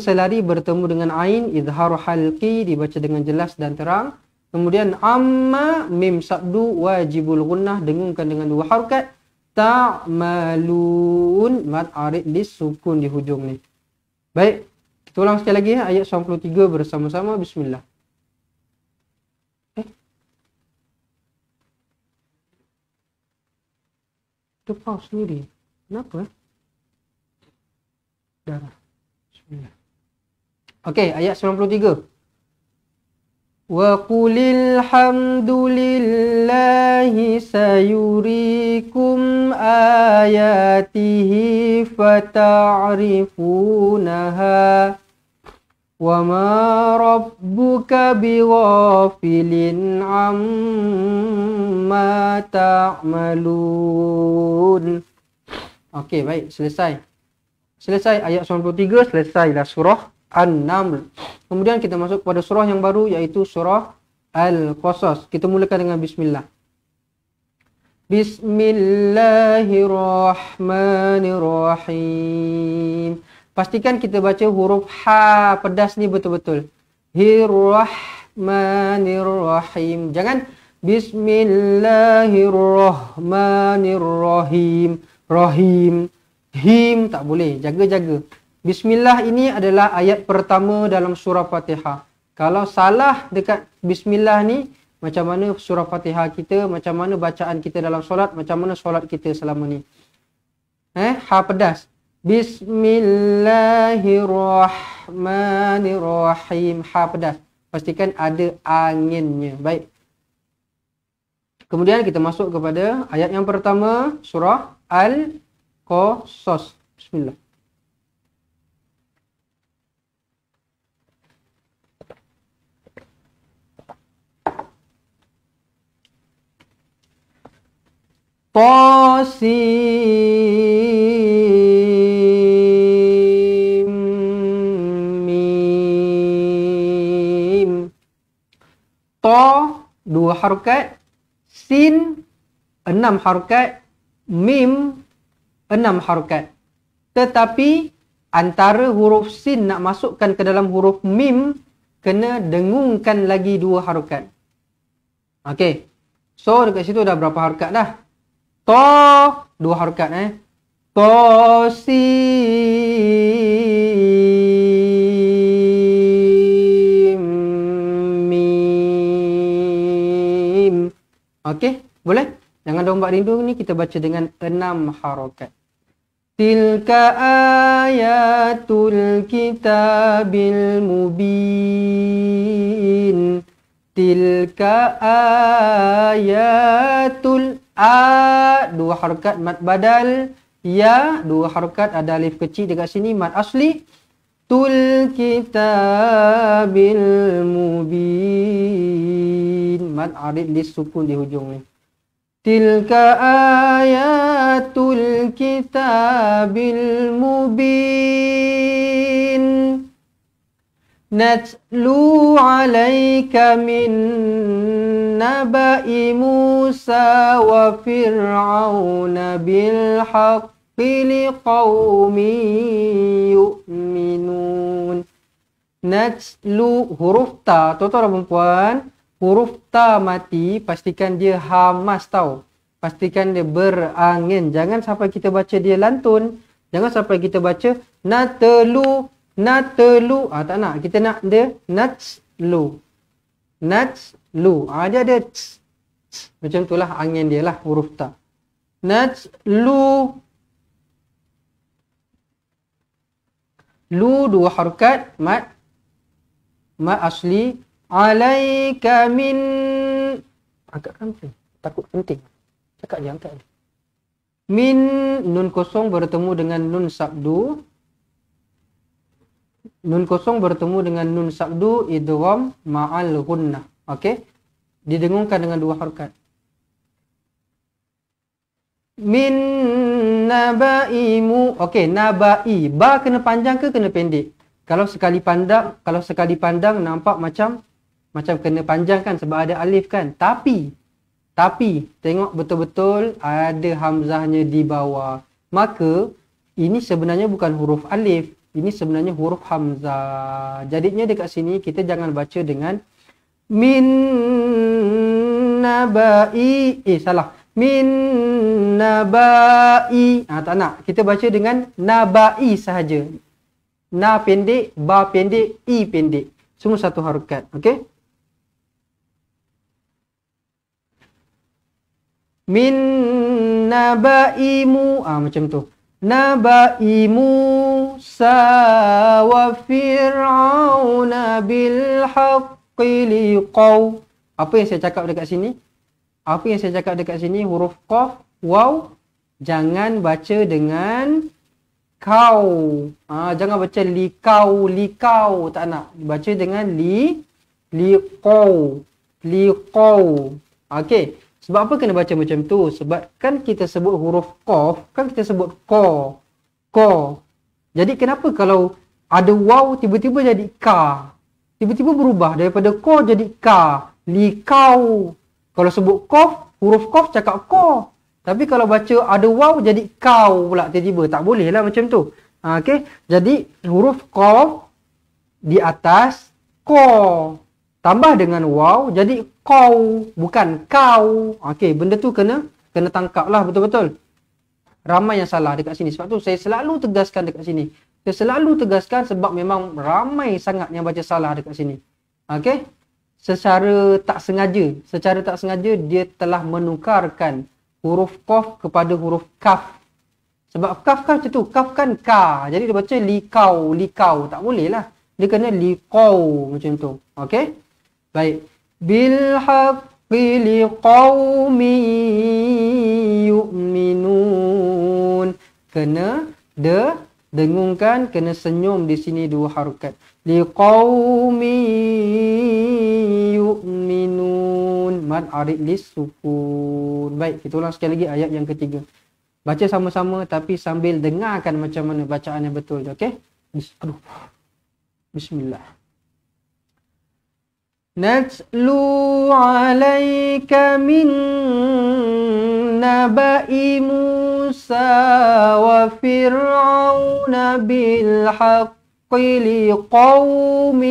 selari bertemu dengan ain, izhar halqi dibaca dengan jelas dan terang. Kemudian amma mim sabdu wajibul gunnah dengungkan dengan dua harakat. Ta'malun mad arid disukun di hujung ni. Baik, kita ulang sekali lagi ayat 93 bersama-sama. Bismillah. Itu pause sendiri. Kenapa? Darah. Bismillah. Okey, ayat 93. Wa qulil hamdulillahi sayurikum ayatihi fata'rifunaha wa ma rabbuka bighafilin amma ta'malun. Okey, baik, selesai ayat 93, selesailah surah An-Naml. Kemudian kita masuk kepada surah yang baru, iaitu surah Al-Qasas. Kita mulakan dengan bismillah. Bismillahirrahmanirrahim. Pastikan kita baca huruf ha pedas ni betul-betul. Hirrahmanirrahim. Jangan Bismillahirrahmanirrahim. Rahim. Him tak boleh. Jaga-jaga. Bismillah ini adalah ayat pertama dalam surah Fatihah. Kalau salah dekat Bismillah ni, macam mana surah Fatihah kita, macam mana bacaan kita dalam solat, macam mana solat kita selama ni. Ha pedas. Bismillahirrahmanirrahim. Ha pedas. pastikan ada anginnya. Baik. Kemudian kita masuk kepada ayat yang pertama, surah Al-Qasas. Bismillah. Qasim mim. Ta 2 harakat, sin 6 harakat, mim 6 harakat. Tetapi antara huruf sin nak masukkan ke dalam huruf mim, kena dengungkan lagi 2 harakat. Okey. So dekat situ dah berapa harakat dah? Ta 2 harakat Qasim mim. Okey, boleh? Jangan domba rindu ni kita baca dengan 6 harakat. Tilka ayatul kitabil mubin. Tilka ayatul A 2 harakat mad badal, ya 2 harakat ada alif kecil dekat sini mad asli. Tul kitabil mubin, mad arid lis sukun di hujung ni. Tilka ayatul kitabil mubin. Natlu alaika min naba'i Musa wa Fir'auna bil haqqi liqaumin yu'minun. Natlu huruf ta, tuan-tuan dan perempuan, huruf ta mati pastikan dia hamas tau. Pastikan dia berangin. Jangan sampai kita baca dia lantun. Jangan sampai kita baca natlu. Tak nak. Kita nak dia natslu. Natslu. Dia ada tss. Macam itulah angin dia lah huruf ta. Natslu. Lu 2 harakat mad asli. Alaika min. Angkatkan tu. Takut penting. Cakap je angkat je. Min nun kosong bertemu dengan nun sabdu. Nun kosong bertemu dengan nun sabdu idgham ma'al gunnah. Okey. Didengungkan dengan 2 harakat. Min nabaimu. Okey, nabai. Ba kena panjang ke kena pendek? Kalau sekali pandang nampak macam kena panjang kan sebab ada alif kan. Tapi tengok betul-betul ada hamzahnya di bawah. Maka ini sebenarnya bukan huruf alif. Ini sebenarnya huruf hamzah. Jadinya dekat sini kita jangan baca dengan min nabai. Salah. Min nabai. Tak nak. Kita baca dengan nabai sahaja. Na pendek, ba pendek, i pendek. Semua satu harakat. Okey? Min nabaimu. Macam tu. Nabai Musa wa Fir'auna bil haqqi liqaw. Apa yang saya cakap dekat sini? Huruf qaf, waw. Jangan baca dengan kau. Jangan baca likau. Tak nak. Baca dengan liqaw. Okey. Sebab apa kena baca macam tu? Sebab kan kita sebut huruf qaf, kan kita sebut ko. Jadi kenapa kalau ada waw tiba-tiba jadi ka? Tiba-tiba berubah daripada ko jadi ka. Likau. Kalau sebut qaf, huruf qaf cakap ko. Tapi kalau baca ada waw jadi kau pula tiba-tiba. Tak boleh lah macam tu. Okey. Jadi huruf qaf di atas ko. Tambah dengan waw jadi kau, bukan kau. Okey, benda tu kena tangkap lah betul-betul. Ramai yang salah dekat sini. Sebab tu saya selalu tegaskan dekat sini. Sebab memang ramai sangat yang baca salah dekat sini. Okey? Secara tak sengaja dia telah menukarkan huruf qaf kepada huruf kaf. Sebab kaf kan macam tu, kaf kan ka. Jadi dia baca likau. Tak boleh lah. Dia kena liqau macam tu. Okey? Baik. Bil haqqi liqaumin yu'minun. Kena dengungkan, kena senyum di sini dua harokat. Liqaumin yu'minun. Mad arid lis sukun. Baik, kita ulang sekali lagi ayat yang ketiga. Baca sama-sama tapi sambil dengarkan macam mana bacaan yang betul. Okey? Bismillah. Natlu alayka min naba'i Musa wa Fir'auna bil haqqi liqaumin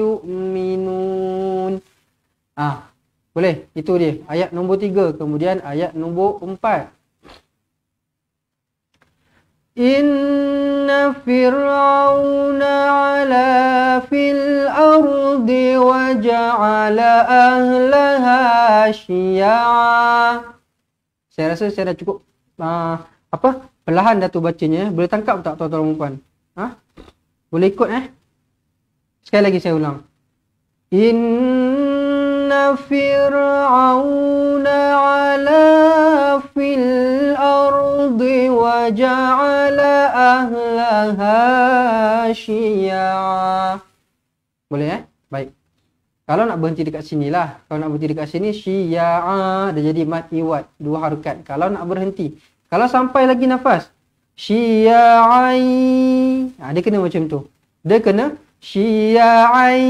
yu'minun. Boleh? Itu dia. Ayat nombor 3. Kemudian ayat nombor 4. Inna fir'auna ala fil ardi wa ja'ala ahlaha syi'a. Saya rasa saya dah cukup perlahan dah tu bacanya. Boleh tangkap tak tuan-tuan dan puan? Boleh ikut Sekali lagi saya ulang. Inna fir'auna ala fil ardi wa ja'ala ahlaha syi'a. Boleh Baik. Kalau nak berhenti dekat sini lah. Kalau nak berhenti dekat sini, syi'a dah jadi mad iwad. Dua harokat. Kalau nak berhenti. Kalau sampai lagi nafas. Syi'ai. Dia kena macam tu. Dia kena syi'ai.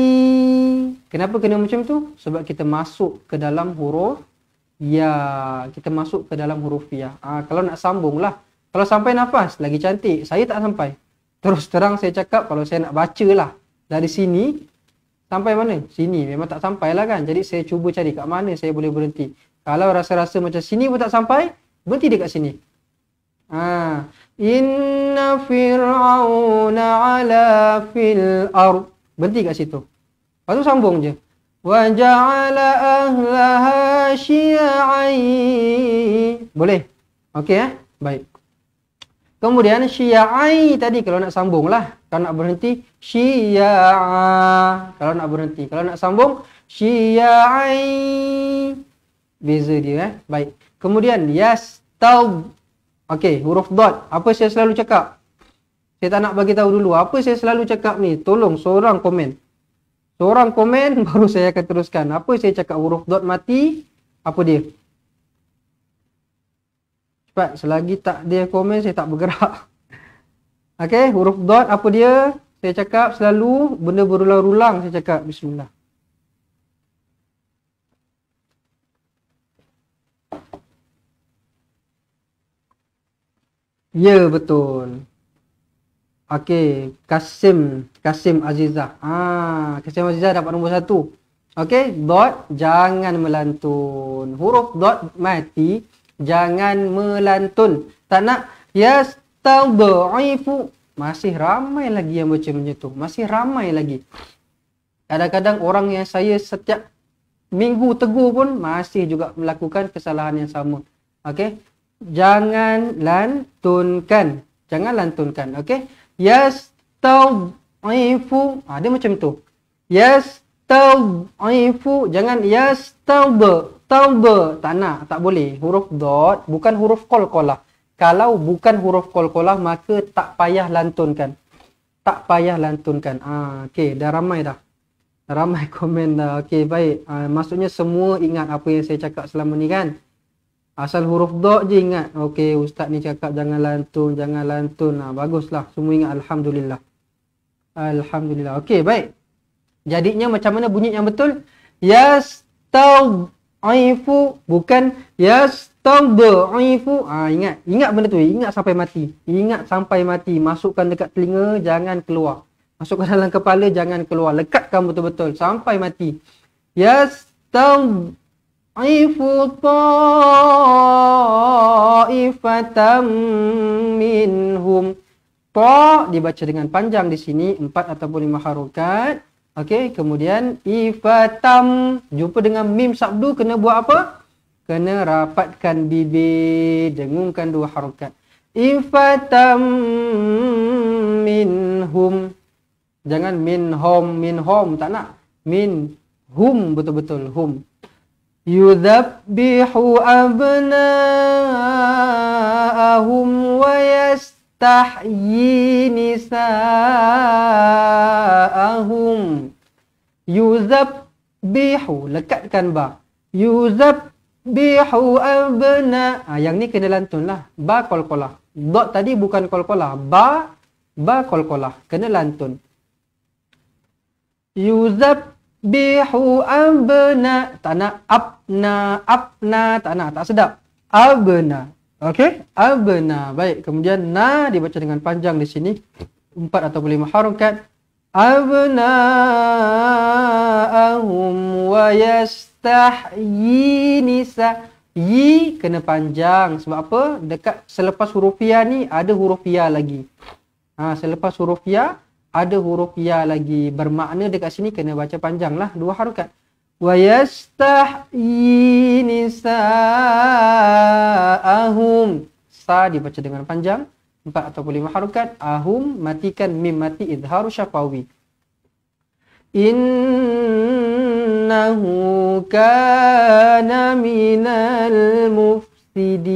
Kenapa kena macam tu? Sebab kita masuk ke dalam huruf ya. Kita masuk ke dalam huruf ya. Kalau nak sambung lah. Kalau sampai nafas, lagi cantik. Saya tak sampai. Terus terang saya cakap, kalau saya nak baca lah. Dari sini, sampai mana? Sini. Memang tak sampai lah kan. Jadi saya cuba cari kat mana saya boleh berhenti. Kalau rasa-rasa macam sini pun tak sampai, berhenti dekat sini. Inna fir'auna ala fil ard. Berhenti kat situ. Lepas tu sambung je. Wa ja'ala ahlaha syi'ai. Boleh? Okey Baik. Kemudian syi'ai tadi kalau nak sambung lah. Kalau nak berhenti syi'a. Kalau nak berhenti. Kalau nak sambung syi'ai. Beza dia Baik. Kemudian yastaw. Okey, huruf dot. Apa saya selalu cakap? Saya tak nak bagi tahu dulu. Apa saya selalu cakap ni? Tolong seorang komen. Seorang komen baru saya akan teruskan. Apa saya cakap? Huruf dot mati. Apa dia? Cepat. Selagi tak dia komen, saya tak bergerak. Okey, huruf dot apa dia? Saya cakap selalu benda berulang-ulang saya cakap. Bismillah. Ya, betul. Okey, Kasim Azizah. Kasim Azizah dapat nombor 1. Okey, dot jangan melantun. Huruf dot mati, jangan melantun. Tak nak yastad'ifu. Masih ramai lagi yang baca macam tu. Masih ramai lagi. Kadang-kadang orang yang saya setiap minggu tegur pun masih juga melakukan kesalahan yang sama. Okey, jangan lantunkan. Jangan lantunkan. Okey. Yastad'ifu. Dia macam tu. Yastad'ifu. Jangan yastadba. Tauba. Tak nak. Tak boleh. Huruf dot. Bukan huruf qalqalah. Kalau bukan huruf qalqalah, maka tak payah lantunkan. Tak payah lantunkan. Okey. Dah ramai dah. Dah ramai komen dah. Okey. Baik. Maksudnya semua ingat apa yang saya cakap selama ni kan. Asal huruf dot je ingat. Okey, ustaz ni cakap jangan lantun, jangan lantun. Baguslah. Semua ingat. Alhamdulillah. Alhamdulillah. Okey, baik. Jadinya macam mana bunyi yang betul? Yastad'ifu. Bukan yastad'ifu. Ingat. Ingat benda tu. Ingat sampai mati. Ingat sampai mati. Masukkan dekat telinga, jangan keluar. Masukkan dalam kepala, jangan keluar. Lekatkan betul-betul. Sampai mati. Yastad'ifu. Ifu ta'ifatam minhum. Ta dibaca dengan panjang di sini 4 ataupun 5 harokat. Okey, kemudian ifatam jumpa dengan mim sabdu kena buat apa? Kena rapatkan bibir, dengungkan 2 harokat. Ifatam minhum. Jangan minhum tak nak. min hum, betul-betul hum. Yudhabbihu abna'ahum wa yastahyi nisa'ahum. Yudhabbihu, lekatkan ba. Yudhabbihu abna. Yang ni kena lantun lah. Ba qalqalah. Dot tadi bukan qalqalah. Ba qalqalah. Kena lantun. Yudhabbihu abna. Tak nak apna, tak nak, tak sedap. Abna. Okey? Abna. Baik, kemudian na dibaca dengan panjang di sini. 4 ataupun 5 harakat. Abna'ahum wa yastahyi nisa. Yi kena panjang. Sebab apa? Dekat selepas huruf ya ni ada huruf ya lagi. Selepas huruf ya ada huruf ya lagi. Bermakna dekat sini kena baca panjang lah. 2 harakat. Wa yastahyi nisa'ahum. Sa dibaca dengan panjang. 4 atau 5 harakat. Ahum, matikan mim mati, idharu syafawi. Innahu kana minal mufsidin.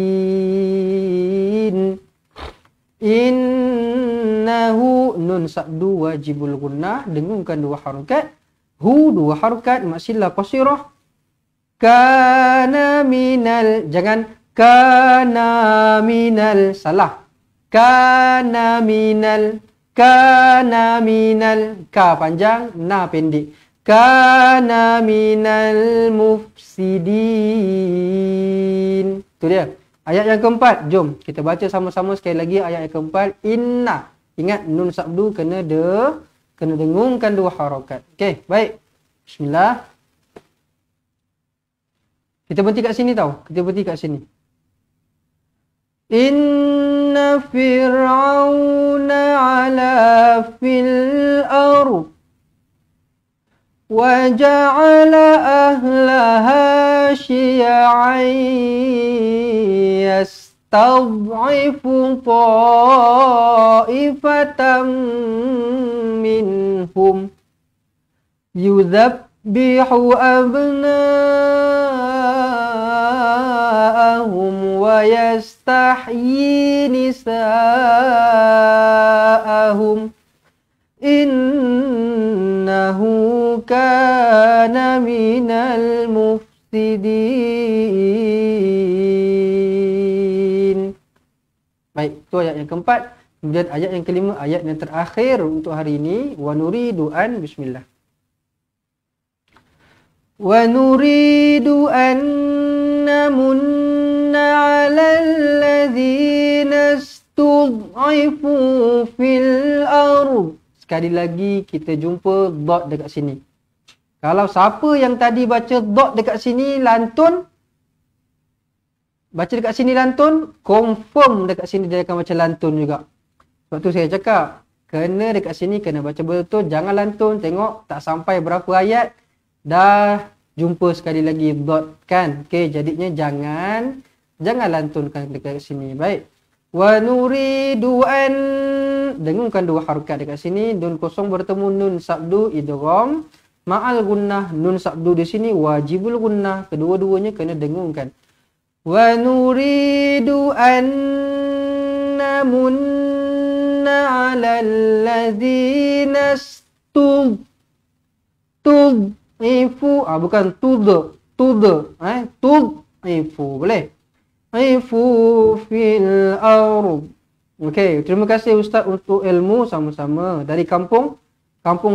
Innahu, nun sabdu wajibul gunnah, dengungkan 2 harakat. Hu 2 harakat, maksilah qasirah. Kana minal, jangan kana minal, salah. Kana minal, ka panjang, na pendek. Kana minal mufsidin. Itu dia. Ayat yang keempat. Jom kita baca sama-sama sekali lagi ayat yang keempat. Inna. Ingat nun sabdu kena dengungkan 2 harakat. Okey, baik. Bismillah. Kita berhenti kat sini tau. Kita berhenti kat sini. Inna fir'auna ala fil ard wa ja'ala ahlaha syi'an yastad'ifu ta'ifatan minhum yudhabbihu abna'ahum wa yastahyi nisa'ahum. Innahu kana minal mufsidin. Baik, itu ayat yang keempat. Kemudian ayat yang kelima, ayat yang terakhir untuk hari ini. Wa nuridu an, bismillah. Wa nuridu an namunna 'alal ladzina istud'ifu fil ardh. Sekali lagi kita jumpa dot dekat sini. Kalau siapa yang tadi baca dot dekat sini lantun, baca dekat sini lantun, confirm dekat sini dia akan baca lantun juga. Sebab tu saya cakap, kena dekat sini kena baca betul, jangan lantun. Tengok tak sampai berapa ayat dah jumpa sekali lagi dot kan. Okey, jadinya jangan lantunkan dekat sini. Baik. Wa nuridu an, dengungkan 2 harakat dekat sini. Nun kosong bertemu nun sabdu idgham ma'al gunnah. Nun sabdu di sini wajibul gunnah. Kedua-duanya kena dengungkan. Wa nuridu an namunna 'alal ladzina tud'ifu, bukan tud'ifu, boleh. Ifu fil ardh. Okey, terima kasih Ustaz untuk ilmu sama-sama. Dari kampung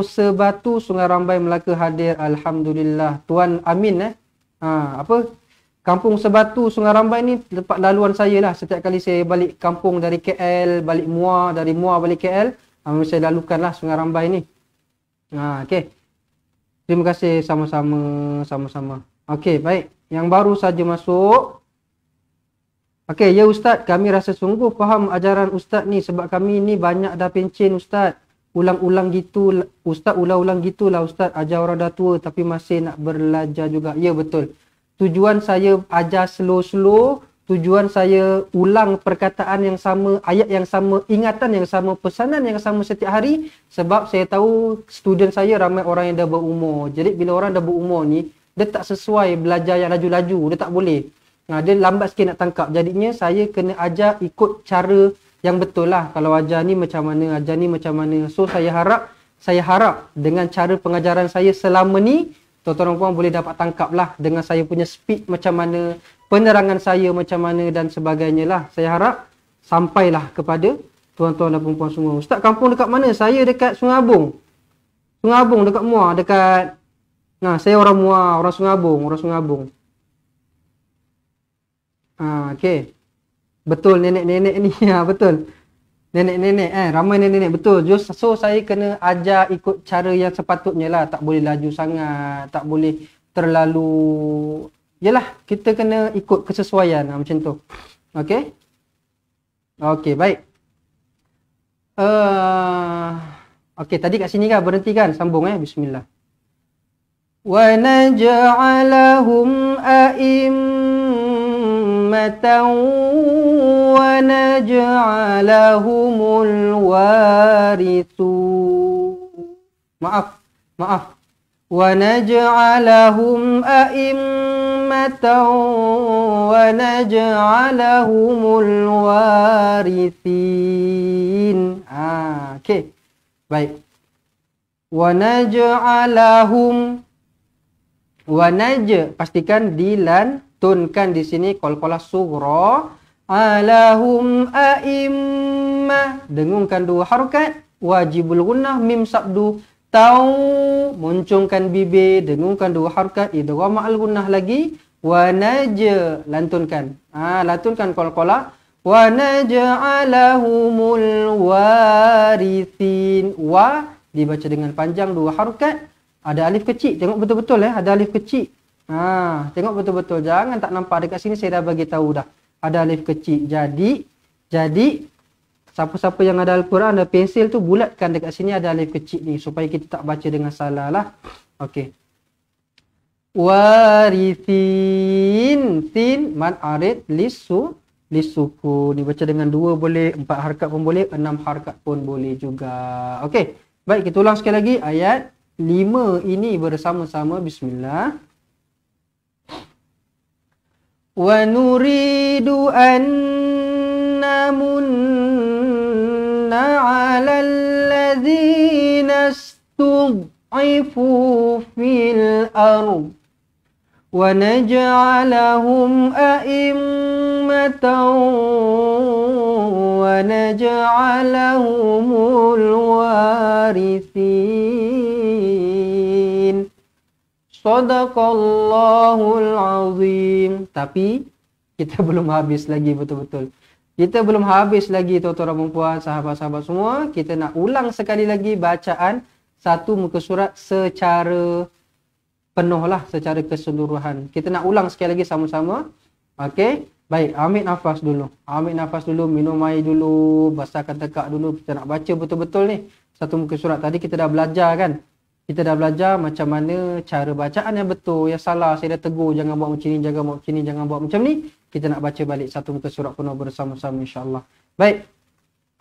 Sebatu, Sungai Rambai, Melaka hadir. Alhamdulillah. Tuan Amin Kampung Sebatu, Sungai Rambai ni tempat laluan saya lah. Setiap kali saya balik kampung dari KL, balik Muar, dari Muar balik KL, saya lalukan lah Sungai Rambai ni. Okey. Terima kasih sama-sama. Okey, baik. Yang baru saja masuk. Okey, ya Ustaz, kami rasa sungguh faham ajaran Ustaz ni sebab kami ni banyak dah pencen Ustaz. Ulang-ulang gitu, Ustaz ulang-ulang gitulah Ustaz, ajar orang dah tua tapi masih nak belajar juga. Ya betul. Tujuan saya ajar slow-slow tujuan saya ulang perkataan yang sama, ayat yang sama, ingatan yang sama, pesanan yang sama setiap hari sebab saya tahu student saya ramai orang yang dah berumur. Jadi bila orang dah berumur ni, dia tak sesuai belajar yang laju-laju, dia tak boleh. Dia lambat sikit nak tangkap. Jadinya saya kena ajar ikut cara yang betul lah. Kalau ajar ni macam mana, ajar ni macam mana. So saya harap dengan cara pengajaran saya selama ni, tuan-tuan dan puan boleh dapat tangkap lah dengan saya punya speed macam mana, penerangan saya macam mana dan sebagainya lah. Saya harap sampailah kepada tuan-tuan dan puan-puan semua. Ustaz, kampung dekat mana? Saya dekat Sungai Abung. Sungai Abung dekat Muar, dekat... saya orang Muar, orang Sungai Abung. Okey. Betul nenek-nenek ni. Betul. Nenek-nenek ramai nenek-nenek, betul. So saya kena ajar ikut cara yang sepatutnya lah. Tak boleh laju sangat, tak boleh terlalu, yalah, kita kena ikut kesesuaian macam tu. Okey. Okey, baik. Okey, tadi kat sini kan berhenti kan, sambung bismillah. Wa naj'alahum a'immatan wa naj'alahumul warithu. Maaf. Wa naj'alahum a'immatan wa naj'alahumul warithin. Okey. Baik. Wa naj'alahum, pastikan dilantunkan di sini qalqalah sughra. Alahum a'immah, dengungkan dua harakat. Wajibul gunnah mim sabdu. Tau, muncungkan bibir, dengungkan dua harakat. Idgham al gunnah lagi. Wa lantunkan. Lantunkan qalqalah. Wa naj'alahumul warithin. Wa dibaca dengan panjang dua harakat. Ada alif kecil, tengok betul-betul ada alif kecil. Tengok betul-betul, jangan tak nampak. Dekat sini saya dah bagi tahu dah. Ada alif kecil. Jadi siapa-siapa yang ada Al-Quran, ada pensil tu, bulatkan dekat sini ada alif kecil ni supaya kita tak baca dengan salah lah. Okey. Warithin, tin mad arid lisuku. Ni baca dengan 2 boleh, 4 harakat pun boleh, 6 harakat pun boleh juga. Okey. Baik, kita ulang sekali lagi ayat 5 ini bersama-sama. Bismillah. Wa nuridu an namunna 'alal ladzina istud'ifu fil ardh wa naj'alahum a'immatan wa naj'alahumul warithin. Sadaqallahul azim. Tapi kita belum habis lagi betul-betul. Kita belum habis lagi tuan-tuan dan puan, sahabat-sahabat semua. Kita nak ulang sekali lagi bacaan satu muka surat secara penuh lah, secara keseluruhan. Kita nak ulang sekali lagi sama-sama. Okey. Baik, ambil nafas dulu. Minum air dulu, basahkan tekak dulu. Kita nak baca betul-betul ni satu muka surat. Tadi kita dah belajar kan? Kita dah belajar macam mana cara bacaan yang betul, yang salah. Saya dah tegur, jangan buat macam ni, jangan buat macam ni, jangan buat macam ni. Kita nak baca balik satu muka surat penuh bersama-sama insya-Allah. Baik.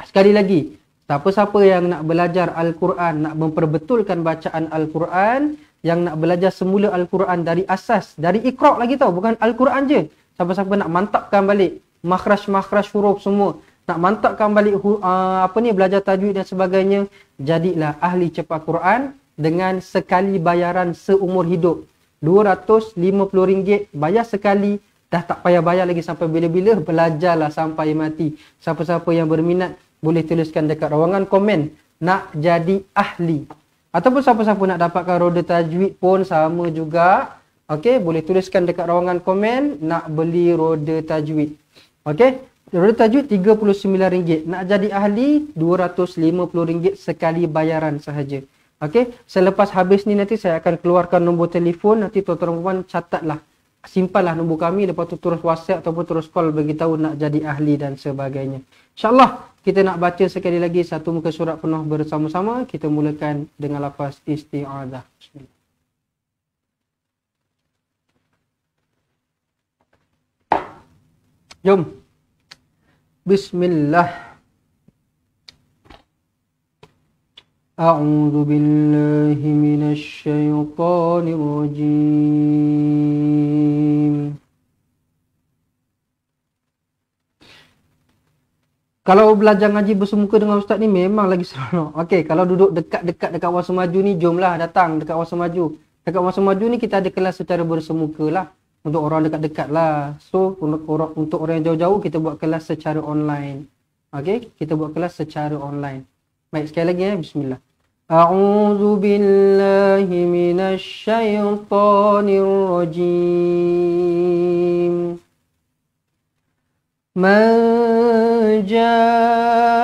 Sekali lagi, siapa-siapa yang nak belajar Al-Quran, nak memperbetulkan bacaan Al-Quran, yang nak belajar semula Al-Quran dari asas, dari Iqra' lagi tau, bukan Al-Quran je. Siapa-siapa nak mantapkan balik makhraj-makhraj huruf semua, nak mantapkan balik belajar tajwid dan sebagainya, jadilah ahli cepat Quran dengan sekali bayaran seumur hidup. RM250 bayar sekali, dah tak payah bayar lagi sampai bila-bila, belajarlah sampai mati. Siapa-siapa yang berminat boleh tuliskan dekat ruangan komen nak jadi ahli. Ataupun siapa-siapa nak dapatkan roda tajwid pun sama juga. Okey, boleh tuliskan dekat ruangan komen nak beli roda tajwid. Okey, roda tajwid RM39. Nak jadi ahli RM250 sekali bayaran sahaja. Okey, selepas habis ni nanti saya akan keluarkan nombor telefon. Nanti tuan-tuan catatlah, simpanlah nombor kami. Lepas tu terus WhatsApp ataupun terus call beritahu nak jadi ahli dan sebagainya. InsyaAllah kita nak baca sekali lagi satu muka surat penuh bersama-sama. Kita mulakan dengan lafaz isti'adzah. Bismillah. Jom. Bismillah. A'udzu billahi minasy syaithanir rajim. Kalau belajar ngaji bersemuka dengan ustaz ni memang lagi seronok. Okey, kalau duduk dekat-dekat dekat Wasa Maju ni, jomlah datang dekat Wasa Maju. Dekat Wasa Maju ni kita ada kelas secara bersemuka lah. Untuk orang dekat-dekat lah. So, untuk orang yang jauh-jauh kita buat kelas secara online. Okey, kita buat kelas secara online. Baik, sekali lagi bismillah. A'udzu billahi minasy syaithanir rajim. Man jaa'a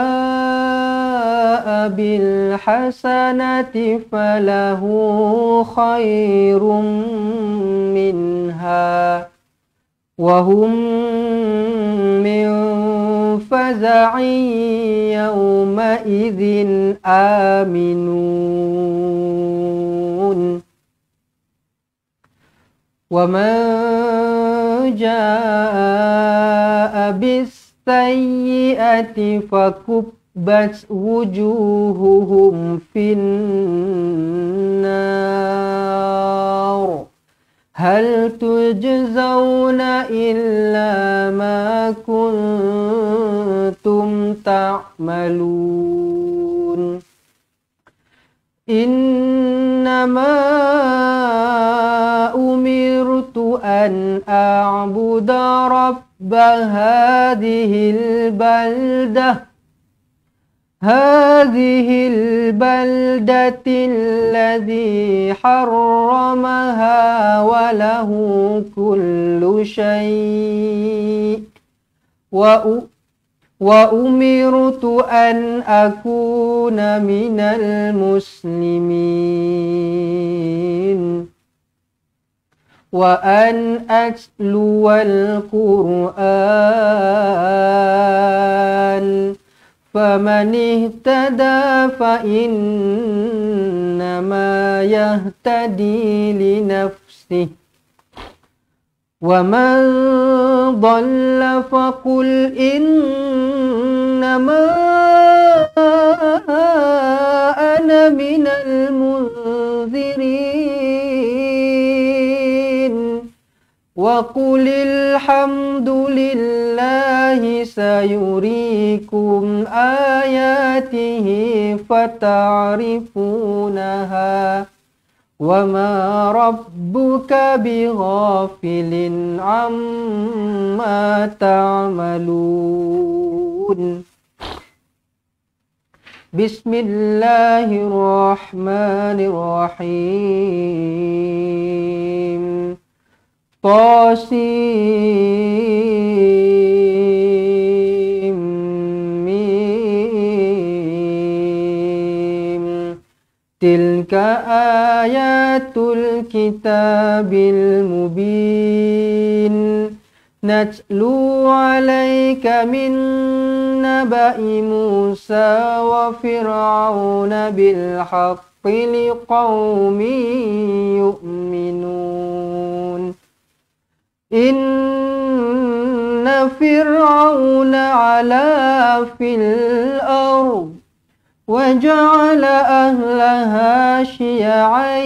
bil hasanati falahu khairum minha wa hum min faza'in yawma idzin aminun wa man jaa'a bis sayyi'ati fakubbat wujuhuhum finnar hal tujzauna illa ma kuntum ta'malun innama umirtu an a'buda rabba hadhil baldah هذه البلدة الذي حرمها وله كل شيء وأمرت أن أكون من المسلمين وأن أتلو القرآن فمن اهتدى فإنما يهتدي لنفسه ومن ضل فقل إنما أنا من المنذرين وقل الحمد لله سيريكم آياته فتعرفونها وما ربك بغافل عما تعملون بسم الله الرحمن الرحيم طاسيم ميم تلك آيات الكتاب المبين نتلو عليك من نبأ موسى وفرعون بالحق لقوم يؤمنون إن فرعون علا في الأرض وجعل أهلها شيعا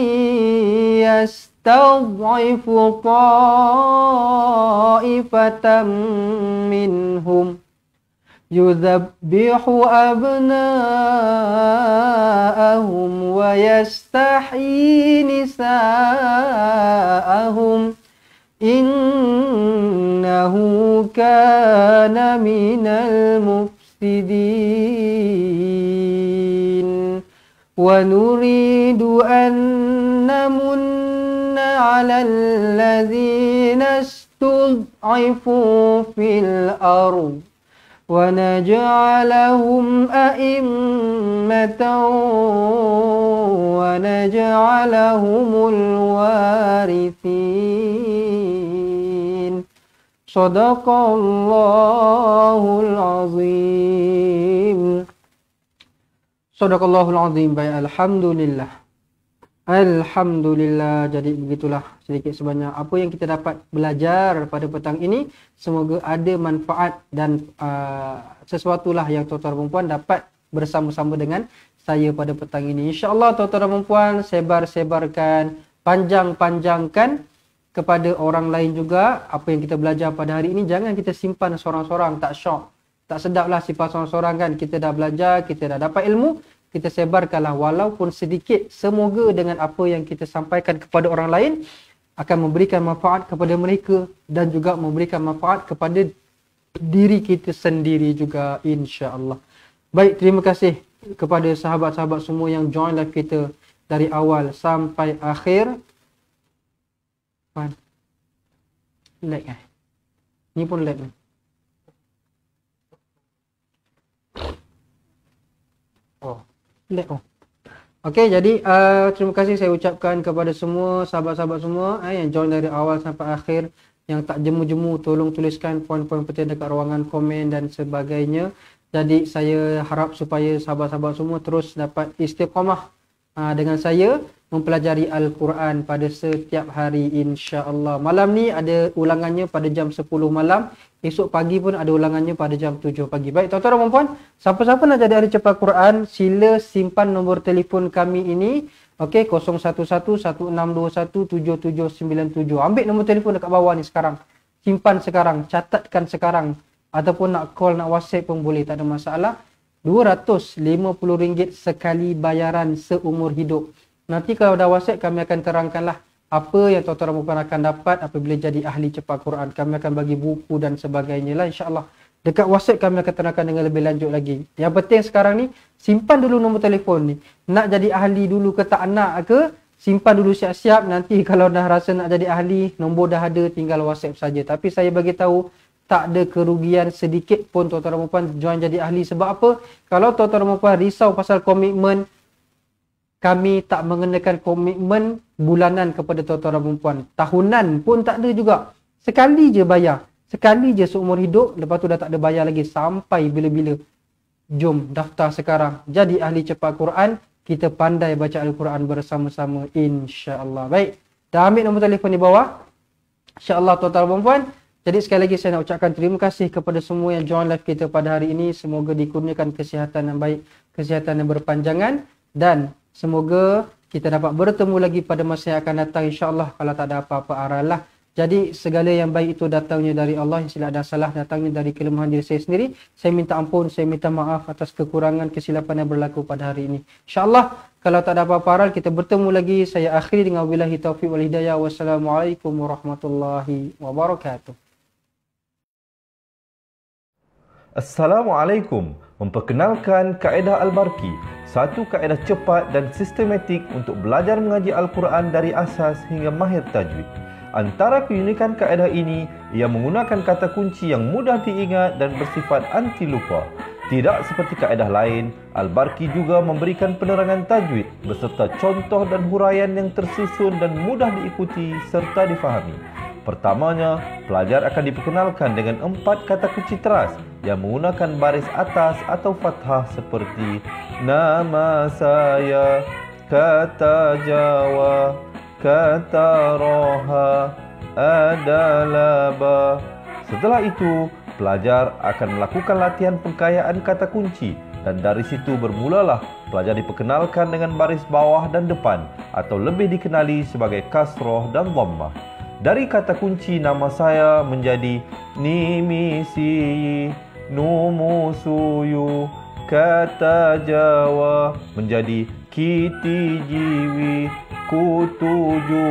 يستضعف طائفة منهم يذبح أبناءهم ويستحيي نساءهم إنه كان من المفسدين ونريد أن نمن على الذين استضعفوا في الأرض ونجعلهم أئمة ونجعلهم الوارثين صدق الله العظيم. Sadaqallahul azim. Baik, alhamdulillah. Alhamdulillah. Jadi begitulah sedikit sebanyak apa yang kita dapat belajar pada petang ini. Semoga ada manfaat dan sesuatulah yang tuan-tuan dan puan dapat bersama-sama dengan saya pada petang ini. InsyaAllah tuan-tuan dan puan sebar-sebarkan, panjang-panjangkan kepada orang lain juga apa yang kita belajar pada hari ini. Jangan kita simpan seorang-seorang, tak syok. Tak sedaplah simpan seorang-seorang kan. Kita dah belajar, kita dah dapat ilmu, kita sebarkanlah walaupun sedikit. Semoga dengan apa yang kita sampaikan kepada orang lain akan memberikan manfaat kepada mereka dan juga memberikan manfaat kepada diri kita sendiri juga, insya-Allah. Baik, terima kasih kepada sahabat-sahabat semua yang join live kita dari awal sampai akhir. Lag ni pun lag ni. Okey, jadi terima kasih saya ucapkan kepada semua sahabat-sahabat semua yang join dari awal sampai akhir. Yang tak jemu-jemu, tolong tuliskan poin-poin penting dekat ruangan komen dan sebagainya. Jadi saya harap supaya sahabat-sahabat semua terus dapat istiqamah dengan saya mempelajari Al-Quran pada setiap hari, insya-Allah. Malam ni ada ulangannya pada jam 10 malam. Esok pagi pun ada ulangannya pada jam 7 pagi. Baik, tuan-tuan dan puan, siapa-siapa nak jadi ahli cepat Quran, sila simpan nombor telefon kami ini. Okey, 0111621797. Ambil nombor telefon dekat bawah ni sekarang. Simpan sekarang, catatkan sekarang. Ataupun nak call, nak WhatsApp pun boleh, tak ada masalah. RM250 sekali bayaran seumur hidup. Nanti kalau dah WhatsApp, kami akan terangkanlah apa yang tuan-tuan akan dapat apabila jadi ahli cepat Quran. Kami akan bagi buku dan sebagainya lah, insya-Allah. Dekat WhatsApp kami akan terangkan dengan lebih lanjut lagi. Yang penting sekarang ni, simpan dulu nombor telefon ni. Nak jadi ahli dulu ke tak nak ke, simpan dulu siap-siap. Nanti kalau dah rasa nak jadi ahli, nombor dah ada, tinggal WhatsApp saja. Tapi saya bagi tahu, tak ada kerugian sedikit pun tuan-tuan dan puan join jadi ahli. Sebab apa? Kalau tuan-tuan dan puan risau pasal komitmen, kami tak mengenakan komitmen bulanan kepada tuan-tuan dan puan. Tahunan pun tak ada juga. Sekali je bayar. Sekali je seumur hidup, lepas tu dah tak ada bayar lagi sampai bila-bila. Jom daftar sekarang. Jadi ahli cepat Quran, kita pandai baca Al-Quran bersama-sama, insya-Allah. Baik, dah ambil nombor telefon di bawah. Insya-Allah tuan-tuan dan puan. Jadi sekali lagi saya nak ucapkan terima kasih kepada semua yang join live kita pada hari ini. Semoga dikurniakan kesihatan yang baik, kesihatan yang berpanjangan, dan semoga kita dapat bertemu lagi pada masa yang akan datang, insya-Allah, kalau tak ada apa-apa aralah. Jadi segala yang baik itu datangnya dari Allah, yang silap dan salah datangnya dari kelemahan diri saya sendiri. Saya minta ampun, saya minta maaf atas kekurangan, kesilapan yang berlaku pada hari ini. InsyaAllah, kalau tak ada apa-apa aral, kita bertemu lagi. Saya akhiri dengan wabillahi taufiq wal hidayah. Wassalamualaikum warahmatullahi wabarakatuh. Assalamualaikum. Memperkenalkan kaedah Al-Barki, satu kaedah cepat dan sistematik untuk belajar mengaji Al-Quran dari asas hingga mahir tajwid. Antara keunikan kaedah ini, ia menggunakan kata kunci yang mudah diingat dan bersifat anti lupa. Tidak seperti kaedah lain, Al-Barki juga memberikan penerangan tajwid beserta contoh dan huraian yang tersusun dan mudah diikuti serta difahami. Pertamanya, pelajar akan diperkenalkan dengan 4 kata kunci teras yang menggunakan baris atas atau fathah seperti nama saya, kata Jawa, kata roha, adalah ba. Setelah itu, pelajar akan melakukan latihan pengkayaan kata kunci, dan dari situ bermulalah pelajar diperkenalkan dengan baris bawah dan depan, atau lebih dikenali sebagai kasroh dan dhammah. Dari kata kunci nama saya menjadi nimisi, numusuyu. Kata Jawa menjadi kiti jiwi, kutuju.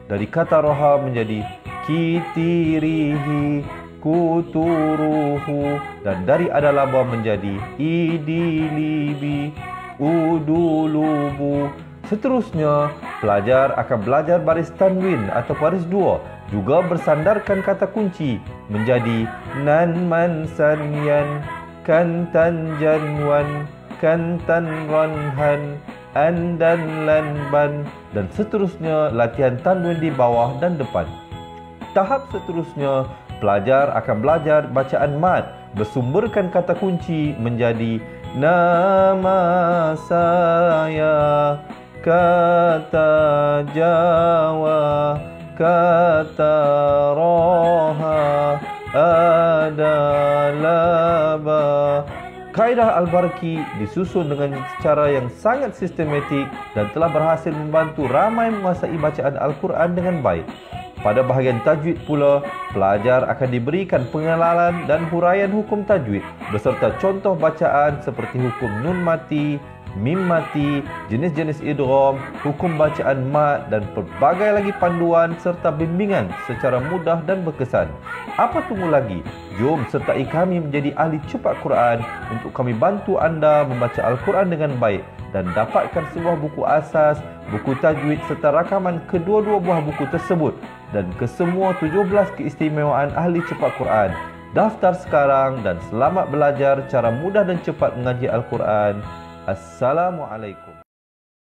Dari kata roha menjadi kitirihi, kuturuhu. Dan dari adalaba menjadi idilibi, udulubu. Seterusnya, pelajar akan belajar baris tanwin atau baris dua, juga bersandarkan kata kunci menjadi nan man san yan, kan tan janwan, kan tan ranhan, an dan lan ban, dan seterusnya latihan tanwin di bawah dan depan. Tahap seterusnya, pelajar akan belajar bacaan mad, bersumberkan kata kunci menjadi nama saya, kata Jawa, kata Roha, adalah ba. Kaedah Al-Barki disusun dengan cara yang sangat sistematik dan telah berhasil membantu ramai menguasai bacaan Al-Quran dengan baik. Pada bahagian tajwid pula, pelajar akan diberikan pengenalan dan huraian hukum tajwid beserta contoh bacaan seperti hukum nun mati, mim mati, jenis-jenis idgham, hukum bacaan mat dan pelbagai lagi panduan serta bimbingan secara mudah dan berkesan. Apa tunggu lagi? Jom sertai kami menjadi ahli cepat Quran untuk kami bantu anda membaca Al-Quran dengan baik dan dapatkan sebuah buku asas, buku tajwid serta rakaman kedua-dua buah buku tersebut dan kesemua 17 keistimewaan ahli cepat Quran. Daftar sekarang dan selamat belajar cara mudah dan cepat mengaji Al-Quran. Assalamualaikum.